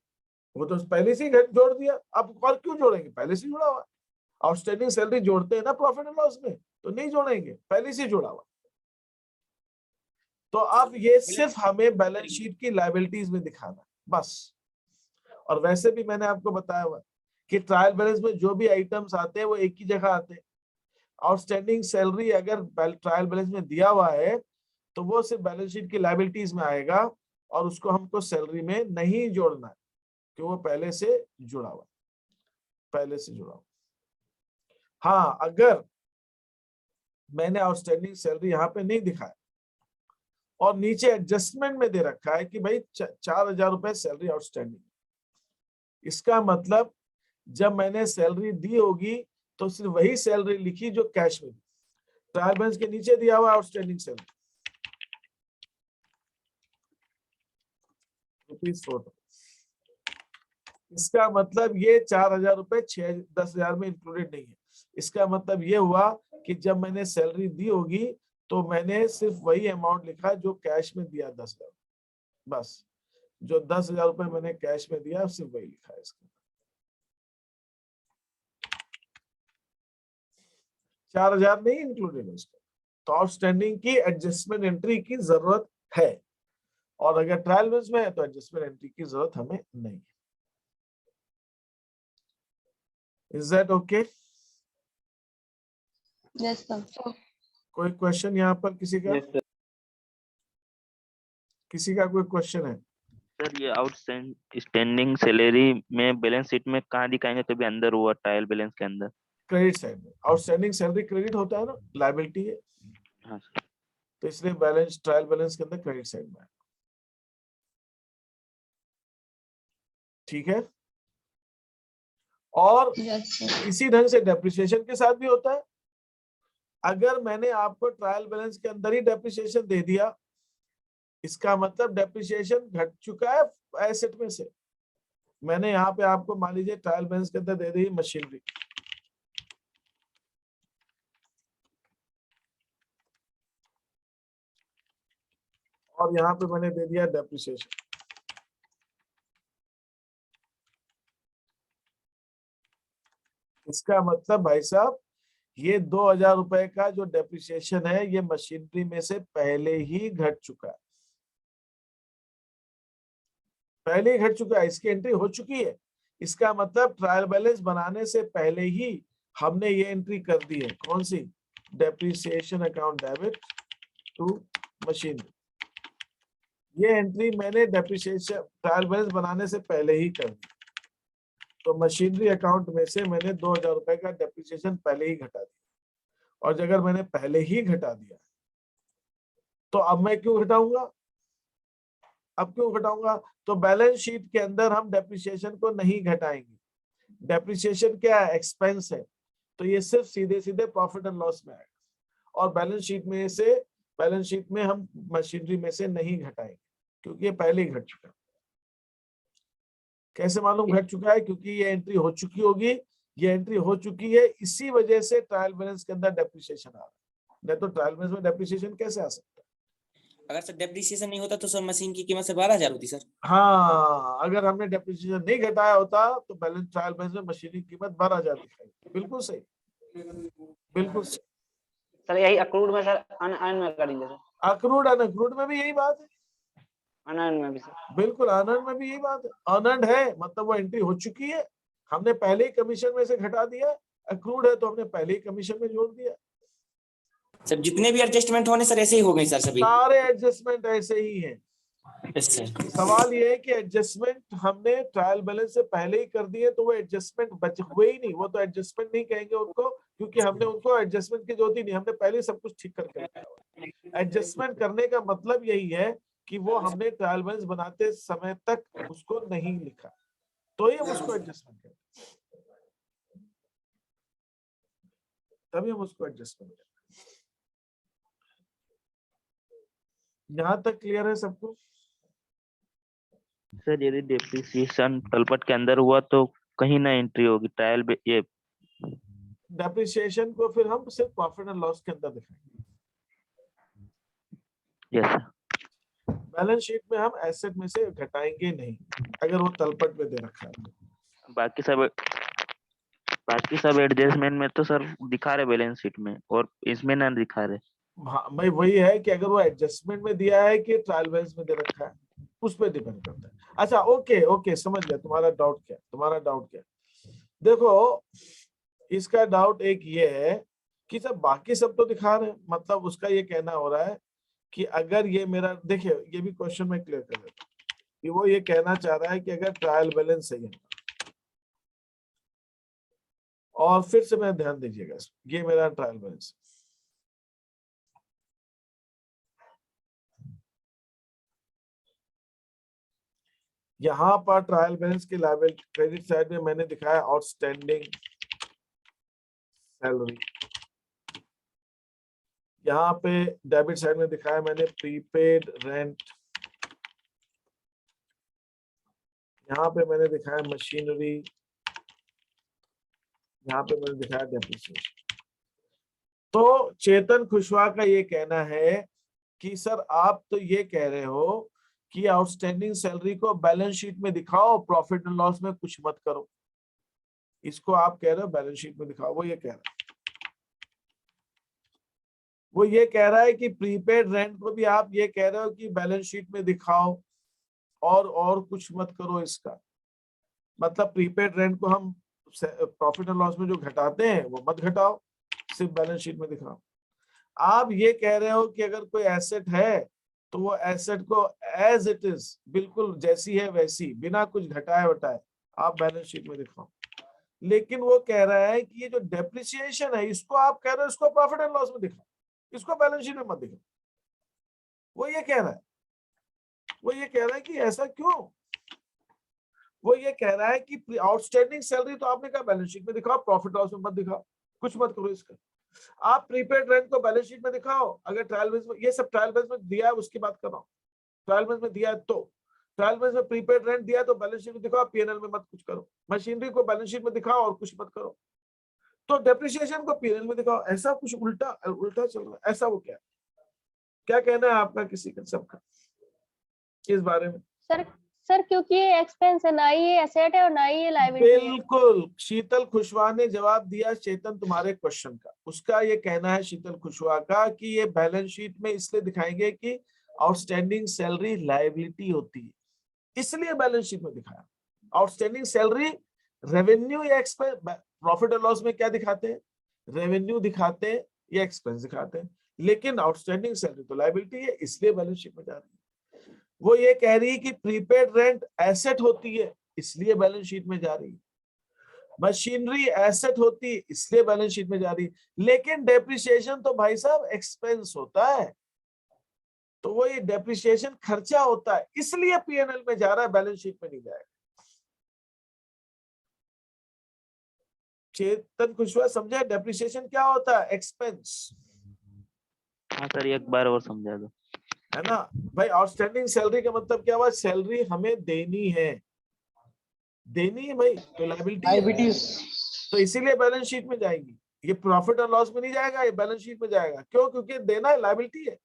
वो तो पहले से ही जोड़ दिया, अब और क्यों जोड़ेंगे? पहले से जुड़ा हुआ। आउटस्टैंडिंग सैलरी जोड़ते हैं ना प्रॉफिट एंड लॉस में, तो नहीं जोड़ेंगे, पहले से जुड़ा हुआ। तो अब ये सिर्फ हमें बैलेंस शीट की लायबिलिटीज में दिखाना बस। और वैसे भी मैंने आपको बताया हुआ कि ट्रायल बैलेंस में जो भी आइटम्स आते हैं वो एक ही जगह आते हैं। आउटस्टैंडिंग सैलरी अगर ट्रायल बैलेंस में दिया हुआ है तो वो सिर्फ बैलेंस शीट की लायबिलिटीज में आएगा, और उसको हमको सैलरी में नहीं जोड़ना है, क्योंकि वो पहले से जुड़ा हुआ, पहले से जुड़ा हुआ। हाँ, अगर मैंने आउटस्टैंडिंग सैलरी यहाँ पे नहीं दिखाया और नीचे एडजस्टमेंट में दे रखा है कि भाई 4,000 रुपए सैलरी आउटस्टैंडिंग, इसका मतलब जब मैंने सैलरी दी होगी तो सिर्फ वही सैलरी लिखी जो कैश में दी। ट्रायल बैलेंस के नीचे दिया हुआ आउटस्टैंडिंग सैलरी ₹4, इसका मतलब ये 4,000 रुपए 10,000 में इंक्लूडेड नहीं है। इसका मतलब ये हुआ कि जब मैंने सैलरी दी होगी तो मैंने सिर्फ वही अमाउंट लिखा जो कैश में दिया 10,000, बस जो 10,000 रुपए मैंने कैश में दिया सिर्फ वही लिखा है इसका। 4,000 नहीं इंक्लूडेड है इसका। तो आउटस्टैंडिंग की एडजस्टमेंट एंट्री की जरूरत है, और अगर ट्रायल बैलेंस में है तो एडजस्टमेंट एंट्री की जरूरत हमें नहीं है। Is that okay? Yes sir. कोई क्वेश्चन यहाँ पर किसी का? किसी का कोई क्वेश्चन है? सर ये आउटस्टैंडिंग सैलरी में बैलेंस शीट में कहाँ दिखाएंगे? कभी अंदर हुआ ट्रायल बैलेंस के अंदर? क्रेडिट साइड में। आउटस्टैंडिंग सैलरी क्रेडिट होता है ना, लायबिलिटी है। हाँ सर। तो इसलिए बैलेंस ट्रायल बैलेंस के अंदर क्रेडिट साइड में है। ठीक है। और इसी ढंग से डेप्रिसिएशन के साथ भी होता है। अगर मैंने आपको ट्रायल बैलेंस के अंदर ही डेप्रिसिएशन दे दिया, इसका मतलब डेप्रिसिएशन घट चुका है एसेट में से। मैंने यहाँ पे आपको मान लीजिए ट्रायल बैलेंस के अंदर दे दी मशीनरी, और यहाँ पे मैंने दे दिया डेप्रिसिएशन। इसका मतलब भाई साहब ये 2000 रुपए का जो डेप्रिसिएशन है ये मशीनरी में से पहले ही घट चुका है, पहले ही घट चुका है, इसकी एंट्री हो चुकी है। इसका मतलब ट्रायल बैलेंस बनाने से पहले ही हमने ये एंट्री कर दी है। कौन सी? Depreciation account debit to machinery. ये एंट्री मैंने डेप्रिसिएशन ट्रायल बैलेंस बनाने से पहले ही कर दी। तो मशीनरी अकाउंट में से मैंने 2000 रुपए का डेप्रिसिएशन पहले ही घटा दिया। और अगर मैंने पहले ही घटा दिया तो अब मैं क्यों घटाऊंगा? अब क्यों घटाऊंगा? तो बैलेंस शीट के अंदर हम डेप्रिसिएशन को नहीं घटाएंगे। डेप्रिसिएशन क्या है? एक्सपेंस है, तो ये सिर्फ सीधे सीधे प्रॉफिट एंड लॉस में आएगा। और बैलेंस शीट में हम मशीनरी में से नहीं घटाएंगे क्योंकि ये पहले ही घट चुका है। कैसे मालूम घट चुका है? क्योंकि ये एंट्री हो चुकी होगी, ये एंट्री हो चुकी है, इसी वजह से ट्रायल बैलेंस के अंदर डेप्रिसिएशन आ रहा है। नहीं तो ट्रायल बैलेंस में डेप्रिसिएशन कैसे आ सकता है? अगर सर डेप्रिसिएशन नहीं होता तो सर मशीन की कीमत से 12,000 होती सर। हाँ, अगर हमने डेप्रिसिएशन नहीं घटाया होता तो बैलेंस ट्रायल बैलेंस में मशीन की कीमत 12,000 दिखाई। बिल्कुल सही, बिल्कुल सही। सर यही अक्रूड में सर अन में करेंगे सर। अक्रूड अनअक्रूड में भी यही बात है। अनअर्न्ड में भी सर। बिल्कुल, अनअर्न्ड में भी यही बात है। अनअर्न्ड है मतलब वो एंट्री हो चुकी है, हमने पहले ही कमीशन में से घटा दिया। अक्रूड है तो हमने पहले ही कमीशन में जोड़ दिया। सर जितने भी एडजस्टमेंट होने सर ऐसे ही हो गए सर सभी। सारे एडजस्टमेंट ऐसे ही हैं। सवाल ये है कि एडजस्टमेंट हमने ट्रायल बैलेंस से पहले ही कर दिए तो वो एडजस्टमेंट बच हुए ही नहीं। वो तो एडजस्टमेंट नहीं कहेंगे उनको, क्योंकि हमने उनको एडजस्टमेंट की जरूरत ही नहीं, हमने पहले ही सब कुछ ठीक करके रखा है। एडजस्टमेंट करने का मतलब यही है कि वो हमने ट्रायल बैलेंस बनाते समय तक उसको नहीं लिखा, तो ही हम उसको एडजस्टमेंट करते, तभी हम उसको एडजस्टमेंट करते। यहाँ तक क्लियर है सबको? सर यदि डेप्रिसिएशन तलपट के अंदर हुआ तो कहीं ना एंट्री होगी ट्रायल ये डेप्रिसिएशन को फिर हम सिर्फ प्रॉफिट एंड लॉस के अंदर दिखाएंगे। Yes sir. बैलेंस शीट में हम एसेट में से घटाएंगे नहीं अगर वो तलपट में दे रखा है। बाकी सब एडजस्टमेंट में तो सर दिखा रहे बैलेंस शीट में, और इसमें ना दिखा रहे। हाँ, मैं वही है कि अगर वो एडजस्टमेंट में दिया है कि ट्रायल बैलेंस में दे रखा है, उस पर डिपेंड करता है। अच्छा, ओके समझ गया तुम्हारा डाउट क्या। देखो, इसका डाउट एक ये है कि सब बाकी सब तो दिखा रहे हैं, मतलब उसका ये कहना हो रहा है कि अगर ये मेरा, देखिए ये भी क्वेश्चन में क्लियर कर देता हूं कि वो ये कहना चाह रहा है कि अगर ट्रायल बैलेंस सही है, और फिर से मैं ध्यान दीजिएगा, ये मेरा ट्रायल बैलेंस, यहां पर ट्रायल बैलेंस की लायबिलिटी क्रेडिट साइड में मैंने दिखाया आउटस्टैंडिंग सैलरी, यहाँ पे डेबिट साइड में दिखाया मैंने प्रीपेड रेंट, यहाँ पे मैंने दिखाया मशीनरी, यहाँ पे मैंने दिखाया डेप्रिसिएशन। तो चेतन कुशवाहा का ये कहना है कि सर आप तो ये कह रहे हो कि आउटस्टैंडिंग सैलरी को बैलेंस शीट में दिखाओ, प्रॉफिट एंड लॉस में कुछ मत करो। इसको आप कह रहे हो बैलेंस शीट में दिखाओ, वो ये कह रहा है कि प्रीपेड रेंट को भी आप ये कह रहे हो कि बैलेंस शीट में दिखाओ और कुछ मत करो। इसका मतलब प्रीपेड रेंट को हम प्रॉफिट एंड लॉस में जो घटाते हैं वो मत घटाओ, सिर्फ बैलेंस शीट में दिखाओ। आप ये कह रहे हो कि अगर कोई एसेट है तो वो एसेट को एज इट इज, बिल्कुल जैसी है वैसी, बिना कुछ घटाए वटाए आप बैलेंस शीट में दिखाओ। लेकिन वो कह रहा है कि ये जो डेप्रिसिएशन है इसको आप कह रहे हो इसको प्रॉफिट एंड लॉस में दिखाओ, इसको बैलेंस शीट में मत दिखाओ। वो ये कह रहा है कि ऐसा क्यों? वो ये कह रहा है कि आउटस्टैंडिंग सैलरी तो आपने कहा बैलेंस शीट में दिखाओ, प्रॉफिट लॉस में मत दिखाओ, कुछ मत करो इसका। आप प्रीपेड रेंट को बैलेंस शीट में दिखाओ, अगर ट्रायल बेस में, ये सब ट्रायल बेस में दिया है उसकी बात कर रहा हूं, ट्रायल बैलेंस में दिया है तो ट्रायल बैलेंस में प्रीपेड रेंट दिया है तो बैलेंस शीट में दिखाओ, पीएनएल में मत कुछ करो। मशीनरी को बैलेंस शीट में दिखाओ और कुछ मत करो। तो डेप्रिसिएशन को पीएनएल में दिखाओ। ऐसा कुछ उल्टा उल्टा चल रहा है, ऐसा वो क्या कहना है आपका किसी का सबका इस बारे में? सर क्योंकि ये एक्सपेंस है, ना ही ये एसेट है और ना ही ये लायबिलिटी है। बिल्कुल, शीतल खुशवाहा ने जवाब दिया चेतन तुम्हारे क्वेश्चन का। उसका ये कहना है शीतल खुशवाहा का कि ये बैलेंस शीट में इसलिए दिखाएंगे कि आउटस्टैंडिंग सैलरी लायबिलिटी होती है, इसलिए बैलेंस शीट में दिखाया। आउटस्टैंडिंग सैलरी रेवेन्यू या एक्सपेंस, प्रॉफिट और लॉस में क्या दिखाते हैं? रेवेन्यू दिखाते हैं या एक्सपेंस दिखाते हैं, लेकिन आउटस्टैंडिंग सैलरी तो लायबिलिटी है, इसलिए बैलेंस शीट में जा रही है। वो ये कह रही है कि प्रीपेड रेंट एसेट होती है, इसलिए बैलेंस शीट में जा रही है। मशीनरी एसेट होती है, इसलिए बैलेंस शीट में जा रही है। लेकिन डेप्रिसिएशन तो भाई साहब एक्सपेंस होता है, तो वो ये डेप्रिसिएशन खर्चा होता है, इसलिए पीएनएल में जा रहा है, बैलेंस शीट में नहीं जाएगा। चेतन खुशवाहा समझे डेप्रिसिएशन क्या होता है? एक्सपेंस। हाँ सर, एक बार और समझा दो। है ना भाई? आउटस्टैंडिंग सैलरी का मतलब क्या हुआ? सैलरी हमें देनी है भाई, तो लायबिलिटी, तो इसीलिए बैलेंस शीट में जाएगी। ये प्रॉफिट और लॉस में नहीं जाएगा, ये बैलेंस शीट में जाएगा। क्यों? क्योंकि देना है, लायबिलिटी है।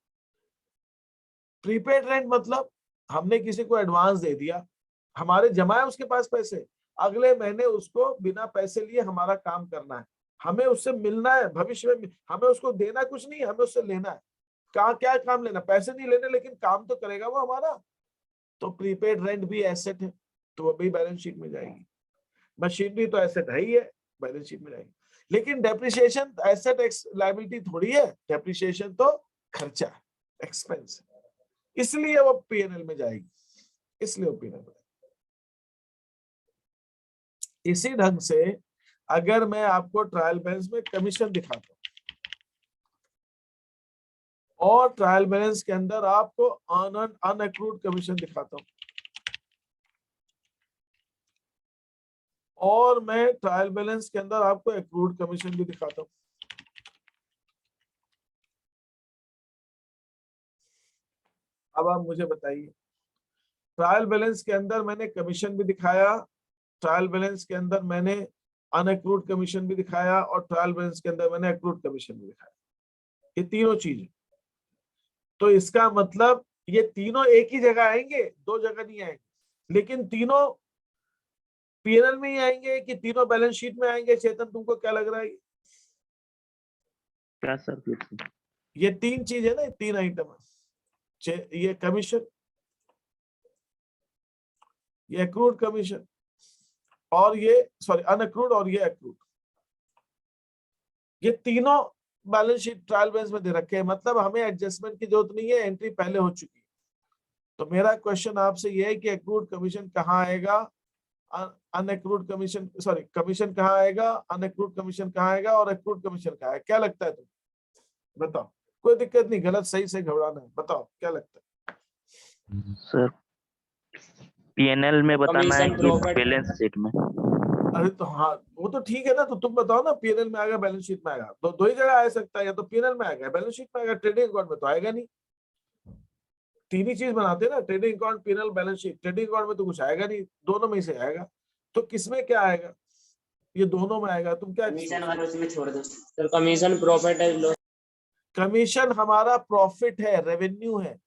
प्रीपेड रेंट मतलब हमने किसी को एडवांस दे दिया, हमारे जमा है उसके पास पैसे, अगले महीने उसको बिना पैसे लिए हमारा काम करना है, हमें उससे मिलना है भविष्य में, हमें उसको देना कुछ नहीं, हमें उससे लेना है। क्या काम लेना? पैसे नहीं लेने, लेकिन काम तो करेगा वो हमारा। तो प्रीपेड रेंट भी एसेट है, तो वो भी बैलेंस शीट में जाएगी। मशीनरी तो एसेट है ही है, बैलेंस शीट में जाएगी। लेकिन डेप्रिसिएशन एसेट लायबिलिटी थोड़ी है, डेप्रिसिएशन तो खर्चा है, एक्सपेंस है, इसलिए वो पीएनएल में जाएगी, इसलिए वो पीएनएल में। इसी ढंग से अगर मैं आपको ट्रायल बैलेंस में कमीशन दिखाता हूं और ट्रायल बैलेंस के अंदर आपको अनअक्रूड कमीशन दिखाता हूं, और मैं ट्रायल बैलेंस के अंदर आपको एक्रूड कमीशन भी दिखाता हूं, अब आप मुझे बताइए, ट्रायल बैलेंस के अंदर मैंने कमीशन भी दिखाया, ट्रायल बैलेंस के अंदर मैंने अनअक्रूड कमीशन भी दिखाया, और ट्रायल बैलेंस के अंदर मैंने एक्रूड कमीशन भी दिखाया। ये तीनों चीजें, तो इसका मतलब ये तीनों एक ही जगह आएंगे, दो जगह नहीं आएंगे, लेकिन तीनों पीएनएल में ही आएंगे कि तीनों बैलेंस शीट में आएंगे? चेतन तुमको क्या लग रहा है? क्या सर? ये तीन चीज है ना, तीन आइटम है, ये कमीशन, ये एक्रूड कमीशन, और ये सॉरी अनअक्रूड, और ये एक्रूड, ये तीनों बैलेंस शीट ट्रायल बैलेंस में दे रखे हैं। मतलब हमें एडजस्टमेंट की जरूरत नहीं है, एंट्री पहले हो चुकी है। तो मेरा क्वेश्चन आपसे ये है कि एक्रूड कमीशन कहाँ आएगा, अनएक्रूड कमीशन, सॉरी कमीशन कहाँ आएगा, अनएक्रूड कमीशन कहाँ आएगा, और एक्रूड कमीशन कहाँ आएगा? क्या लगता है तुम बताओ? कोई दिक्कत नहीं, गलत सही से घबराना है, बताओ क्या लगता है? सर पीएनएल में बताना है कि प्रॉफिट बैलेंस शीट में? अरे तो हाँ, वो तो ठीक है ना, तो तुम बताओ ना, पीएनएल में आएगा, बैलेंस शीट में आएगा? तो दो ही जगह आ सकता है, या तो पीएनएल में आएगा, बैलेंस शीट में आएगा, ट्रेडिंग अकाउंट में तो आएगा नहीं। तीन ही चीज बनाते हैं ना, trading account, PNL, balance sheet. Trading account में तो कुछ आएगा नहीं, दोनों में से आएगा। तो किसमें क्या आएगा? ये दोनों में आएगा। तुम क्या? कमीशन वाले उसमें छोड़ दो। सर कमीशन प्रॉफिट है, लॉस। कमीशन हमारा प्रॉफिट है, रेवेन्यू है,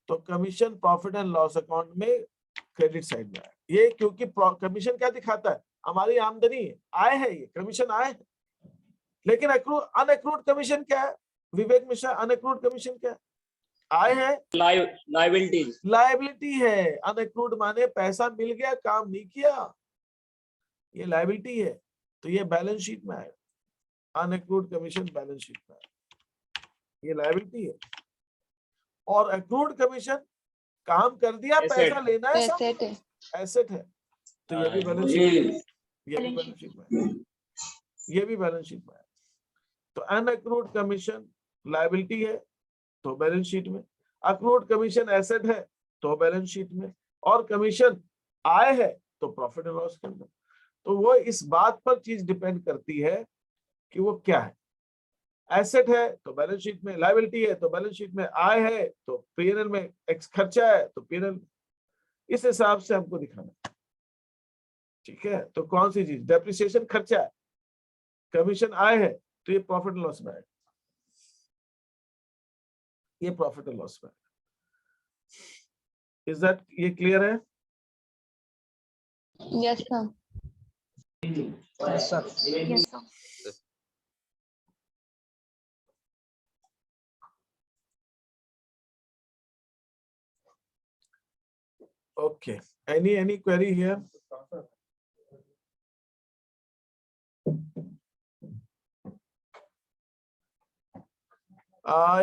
तो commission profit and loss account में क्रेडिट साइड में आएगा। ये क्योंकि कमीशन क्या दिखाता है? हमारी आमदनी है, आय है, ये कमीशन आय है। लेकिन अनएक्रूड कमीशन क्या है विवेक मिश्रा? अनएक्रूड कमीशन क्या है? आय है, लायबिलिटी है। अनएक्रूड माने पैसा मिल गया, काम नहीं किया, ये लायबिलिटी है, तो ये बैलेंस शीट में आएगा। अनएक्रूड कमीशन बैलेंस शीट में आएगा, ये लायबिलिटी है। और एक्रूड कमीशन काम कर दिया, पैसा लेना है, एसेट है। एसेट है, तो ये भी बैलेंस शीट में, ये भी बैलेंस शीट में, ये भी बैलेंस शीट में है। तो अनएक्रूड कमीशन लायबिलिटी है तो बैलेंस शीट में, अक्रूड कमीशन एसेट है तो बैलेंस शीट में, और कमीशन आय है तो प्रॉफिट एंड लॉस के अंदर। तो वो इस बात पर चीज डिपेंड करती है कि वो क्या है। एसेट है तो बैलेंस शीट में, लायबिलिटी है तो बैलेंस शीट में, आय है तो पीएनएल में, एक्स खर्चा है तो पीएनएल। इस हिसाब से हमको दिखाना है, ठीक है। तो कौन सी चीज, डेप्रिसिएशन खर्चा है, कमीशन आय है तो ये प्रॉफिट एंड लॉस में आएगा, ये प्रॉफिट एंड लॉस में आएगा। इज दैट, ये क्लियर है? Yes sir. Yes sir. Yes sir. Okay. Any query here?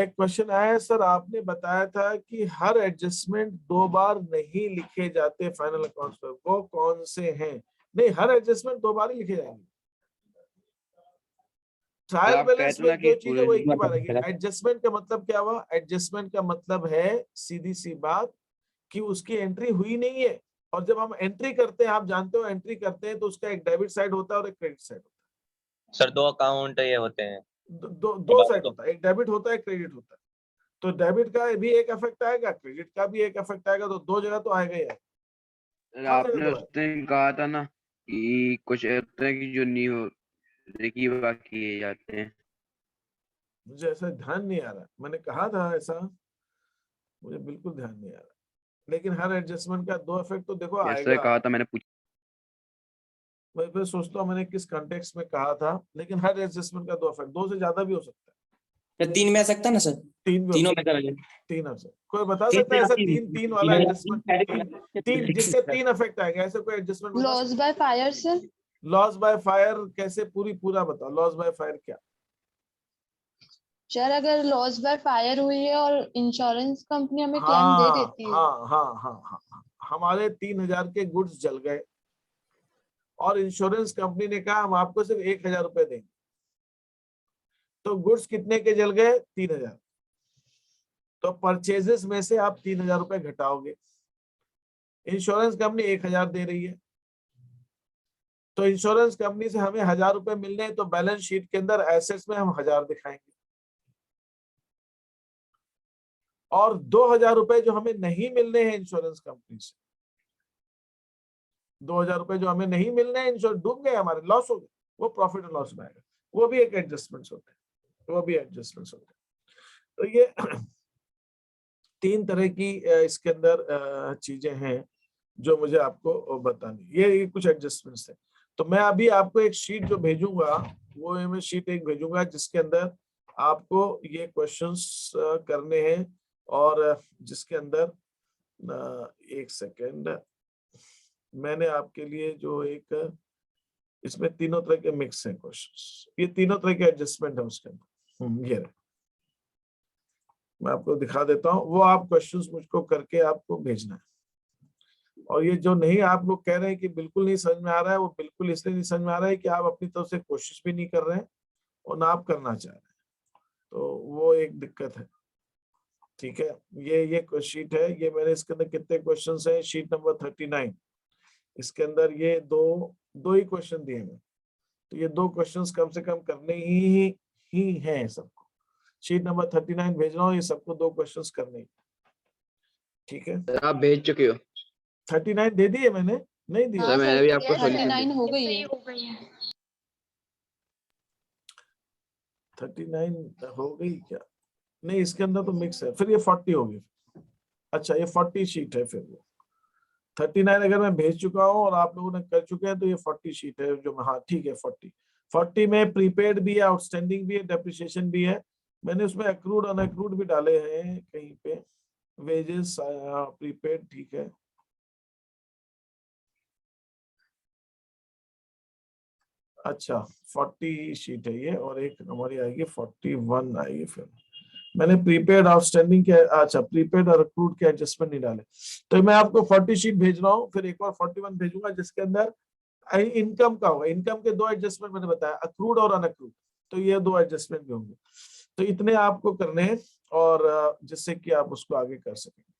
एक क्वेश्चन आया है सर, आपने बताया था कि हर एडजस्टमेंट 2 बार नहीं लिखे जाते फाइनल अकाउंट्स पर, वो कौन से हैं? नहीं, हर एडजस्टमेंट 2 बार ही लिखे जाएंगे। ट्रायल आप बैलेंस कहते ना में कि जो चीज है वो एक ही बार आएगी। पूरे- एडजस्टमेंट का मतलब क्या हुआ? एडजस्टमेंट का मतलब है सीधी सी बात कि उसकी एंट्री हुई नहीं है, और जब हम एंट्री करते हैं, आप जानते हो एंट्री करते हैं तो उसका एक डेबिट साइड होता है और एक क्रेडिट साइड होता है। सर 2 अकाउंट ये होते हैं, दो साइड होता है, एक डेबिट होता है, एक क्रेडिट होता है। तो डेबिट का भी एक इफेक्ट आएगा, क्रेडिट का भी एक इफेक्ट आएगा, तो 2 जगह तो आएगा ही आएगा। आपने उस दिन कहा था ना कि कुछ होते हैं कि जो नहीं हो देखिए किए जाते हैं। मुझे ऐसा ध्यान नहीं आ रहा, मैंने कहा था ऐसा, मुझे बिल्कुल ध्यान नहीं आ रहा। लेकिन हर एडजस्टमेंट का 2 इफेक्ट तो देखो जैसे आएगा। कहा था मैंने पूछा। मैं फिर सोचता हूँ मैंने किस कॉन्टेक्स्ट में कहा था, लेकिन हर एडजस्टमेंट का 2 इफेक्ट, 2 से ज्यादा भी हो सकता है। तो 3 में आ सकता है ना सर? 3 भी हो तीनों सकता में है। कर 3 हो सकता, कोई बता सकता है ऐसा 3 वाला एडजस्टमेंट, 3 जिससे 3 इफेक्ट आएंगे, ऐसे कोई एडजस्टमेंट बता loss by fire sir. Loss by fire कैसे? पूरा बताओ, लॉस बाय फायर क्या? सर अगर लॉस बाय फायर हुई है और इंश्योरेंस कंपनी हमें क्लेम दे देती है। हाँ, हमारे 3000 के गुड्स जल गए और इंश्योरेंस कंपनी ने कहा हम आपको सिर्फ 1000 रुपए देंगे, तो गुड्स कितने के जल गए? 3000। तो परचेजेस में से आप 3000 रुपए घटाओगे, इंश्योरेंस कंपनी 1000 दे रही है, तो इंश्योरेंस कंपनी से हमें 1000 रुपए मिलने हैं, तो बैलेंस शीट के अंदर एसेट्स में हम 1000 दिखाएंगे, और 2000 रुपए जो हमें नहीं मिलने हैं इंश्योरेंस कंपनी से, 2000 रुपए जो हमें नहीं मिलने हैं, इंश्योरेंस डूब गए, हमारे लॉस हो गए, वो प्रॉफिट और लॉस में आएगा। वो भी एक एडजस्टमेंट्स होते हैं, वो भी एडजस्टमेंट्स होते हैं। तो ये 3 तरह की इसके अंदर चीजें हैं जो मुझे आपको बतानी। ये कुछ एडजस्टमेंट्स है। तो मैं अभी आपको एक शीट जो भेजूंगा, वो मैं शीट एक भेजूंगा जिसके अंदर आपको ये क्वेश्चंस करने हैं, और जिसके अंदर एक सेकेंड, मैंने आपके लिए जो एक, इसमें तीनों तरह के मिक्स हैं क्वेश्चंस, ये तीनों तरह के एडजस्टमेंट है उसके अंदर। ये मैं आपको दिखा देता हूँ, वो आप क्वेश्चंस मुझको करके आपको भेजना है। और ये जो नहीं आप लोग कह रहे हैं कि बिल्कुल नहीं समझ में आ रहा है, वो बिल्कुल इसलिए नहीं समझ में आ रहा है कि आप अपनी तरफ से कोशिश भी नहीं कर रहे हैं और ना आप करना चाह रहे हैं, तो वो एक दिक्कत है। ठीक है, ये शीट है, ये मैंने इसके अंदर कितने क्वेश्चंस हैं, शीट नंबर 39, इसके अंदर ये दो ही क्वेश्चन दिए हैं, तो ये 2 क्वेश्चंस कम से कम करने ही हैं सबको। शीट नंबर 39 भेज रहा हूँ, ये सबको 2 क्वेश्चंस करने ही। ठीक है, आप भेज चुके हो? 39 दे दिए मैंने? नहीं दिए? हाँ मैंने सर, भी आपको 39 हो गई है। 39 हो गई क्या? नहीं, इसके अंदर तो मिक्स है, फिर ये 40 होगी। अच्छा, ये 40 शीट है, फिर वो 39 अगर मैं भेज चुका हूँ और आप लोगों ने कर चुके हैं तो ये 40 शीट है जो, हाँ ठीक है, 40 में प्रीपेड भी है, आउटस्टैंडिंग भी है, डेप्रिसिएशन भी है। मैंने उसमें अक्रूड अनअक्रूड भी डाले हैं कहीं पे, वेजेस प्रीपेड, ठीक है। अच्छा, 40 शीट है ये, और एक हमारी आएगी 41 आएगी। फिर मैंने प्रीपेड आउटस्टैंडिंग के, अच्छा प्रीपेड और अक्रूड के एडजस्टमेंट नहीं डाले, तो मैं आपको 40 शीट भेज रहा हूँ, फिर एक और 41 भेजूंगा जिसके अंदर इनकम का होगा। इनकम के 2 एडजस्टमेंट मैंने बताया, अक्रूड और अनअक्रूड, तो ये 2 एडजस्टमेंट भी होंगे। तो इतने आपको करने हैं, और जिससे कि आप उसको आगे कर सकें।